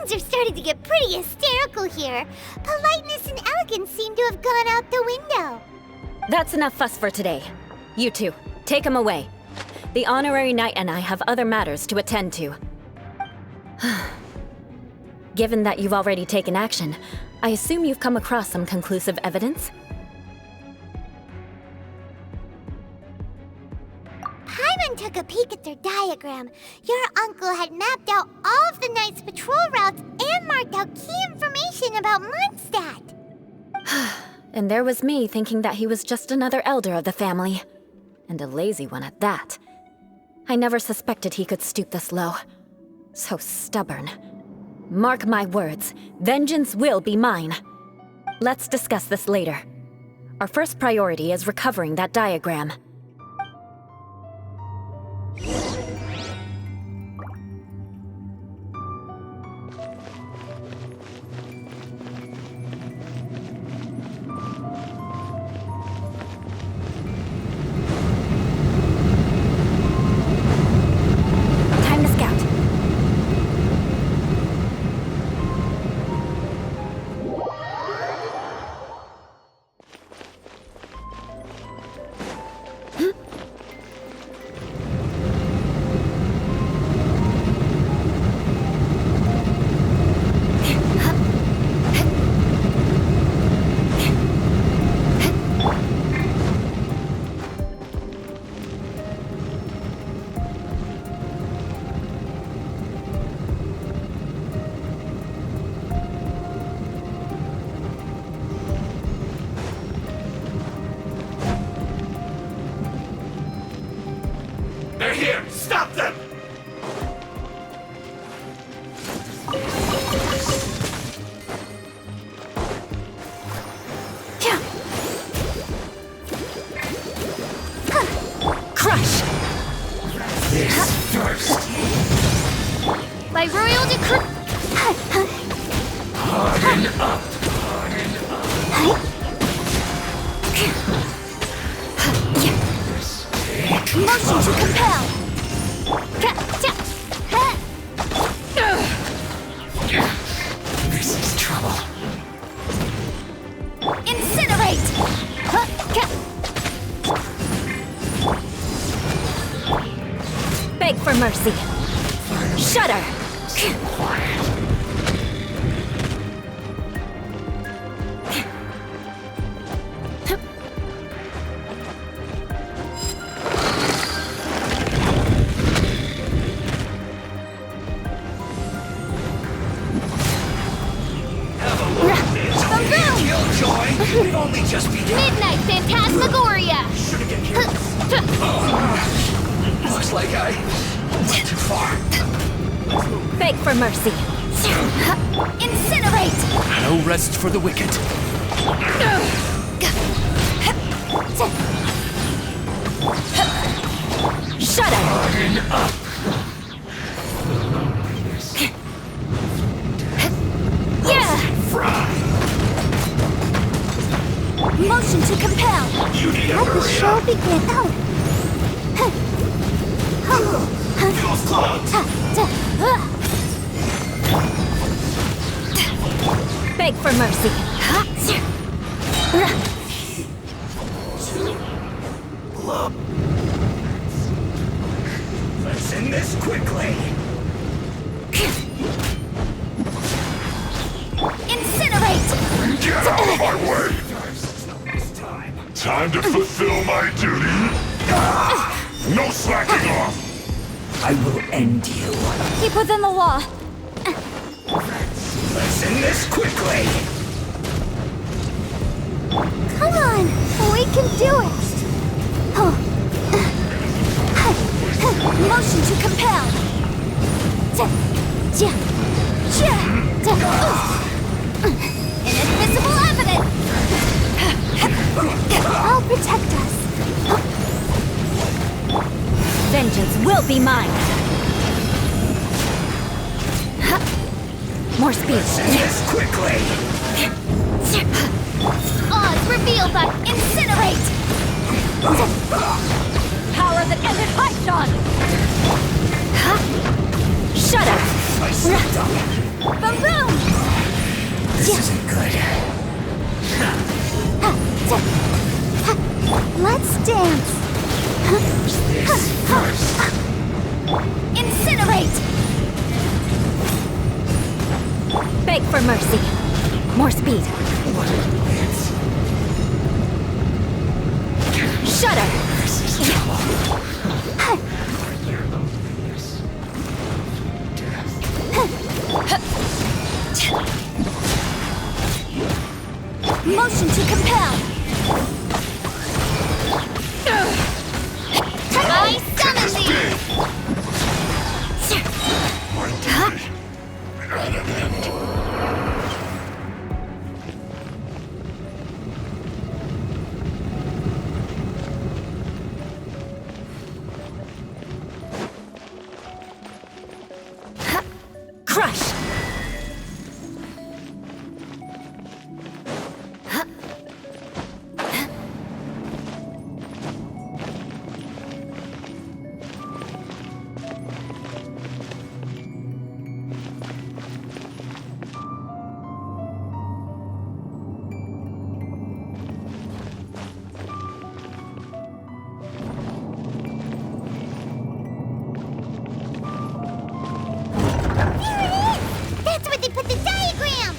Things are starting to get pretty hysterical here. Politeness and elegance seem to have gone out the window. That's enough fuss for today. You two, take him away. The honorary knight and I have other matters to attend to. Given that you've already taken action, I assume you've come across some conclusive evidence? Paimon took a peek at their diagram. Your uncle had mapped out all of the Knight's patrol routes and marked out key information about Mondstadt. And there was me thinking that he was just another elder of the family. And a lazy one at that. I never suspected he could stoop this low. So stubborn. Mark my words, vengeance will be mine. Let's discuss this later. Our first priority is recovering that diagram. Motion to compel! This is trouble. Incinerate! Beg for mercy. Shudder! We've only just begun. Midnight Phantasmagoria! Looks like I went too far. Beg for mercy. Incinerate! No rest for the wicked. Shudder! Yeah! Motion to compel! You need to Let the hurry show up. begin. Feels clogged. Beg for mercy. Let's end this quickly. Incinerate! Get out of my way! Time to fulfill my duty? No slacking off! I will end you. Keep within the law. Let's end this quickly. Come on, we can do it. Motion to compel! Inadmissible evidence! I'll protect us. Vengeance will be mine. More speed. Let's end this quickly. Odds revealed by Incinerate! Power that ended Python. Shudder. I slipped up. Boom boom! This isn't good. Let's dance. This first. Incinerate! Beg for mercy. More speed. What a glance. Shudder. This is trouble. Motion to compel! I summon thee! My duty at an end. Crush. That's where they put the diagram.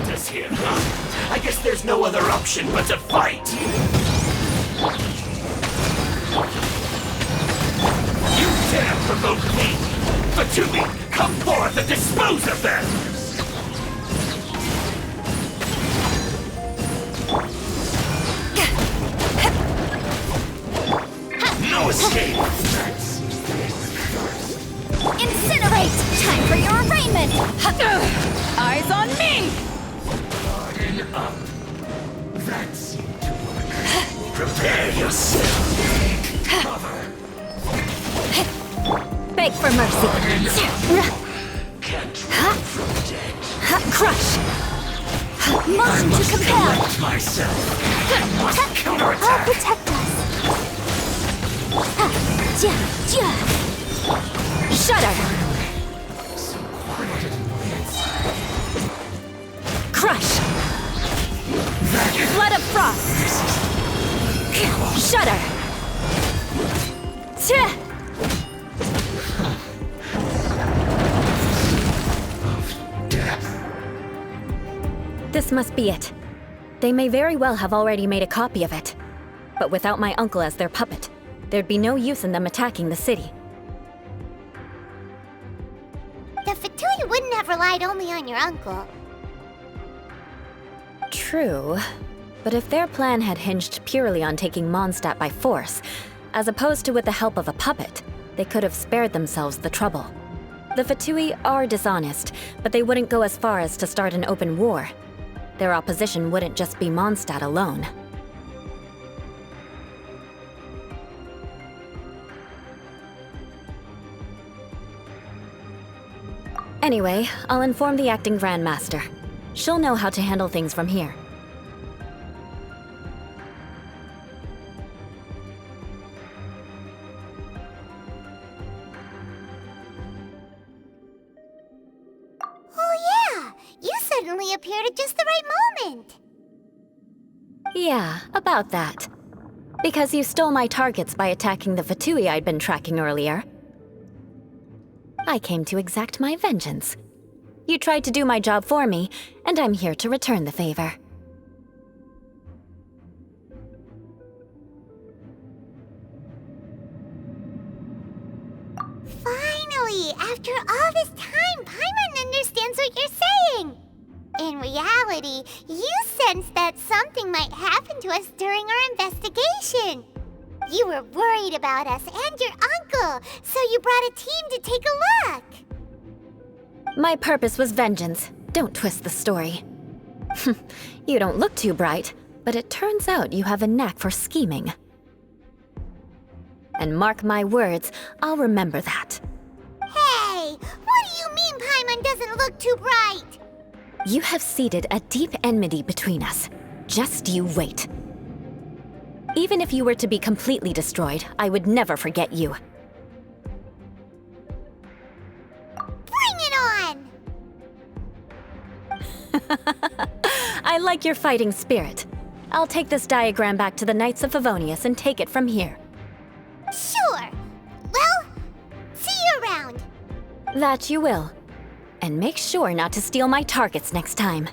This here, huh? I guess there's no other option but to fight. You dare provoke me! Fatumi, come forth and dispose of them! No escape! Incinerate! Time for your arraignment! Eyes on me! Harden up. That seemed to work. Prepare yourself. Take cover. Beg for mercy. Can't run from dead. Crush. Motion to compel! Myself. I'll protect us! Shudder! Crush! Flood of frost! Shudder! This must be it. They may very well have already made a copy of it. But without my uncle as their puppet, there'd be no use in them attacking the city. The Fatui wouldn't have relied only on your uncle. True. But if their plan had hinged purely on taking Mondstadt by force, as opposed to with the help of a puppet, they could have spared themselves the trouble. The Fatui are dishonest, but they wouldn't go as far as to start an open war. Their opposition wouldn't just be Mondstadt alone. Anyway, I'll inform the acting Grandmaster. She'll know how to handle things from here. Suddenly appeared at just the right moment. Yeah, about that. Because you stole my targets by attacking the Fatui I'd been tracking earlier. I came to exact my vengeance. You tried to do my job for me, and I'm here to return the favor. Finally, after all this time, Paimon understands what you're saying. In reality, you sensed that something might happen to us during our investigation. You were worried about us and your uncle, so you brought a team to take a look. My purpose was vengeance. Don't twist the story. You don't look too bright, but it turns out you have a knack for scheming. And mark my words, I'll remember that. Hey, what do you mean Paimon doesn't look too bright? You have seeded a deep enmity between us. Just you wait. Even if you were to be completely destroyed, I would never forget you. Bring it on! I like your fighting spirit. I'll take this diagram back to the Knights of Favonius and take it from here. Sure. Well, see you around. That you will. And make sure not to steal my targets next time.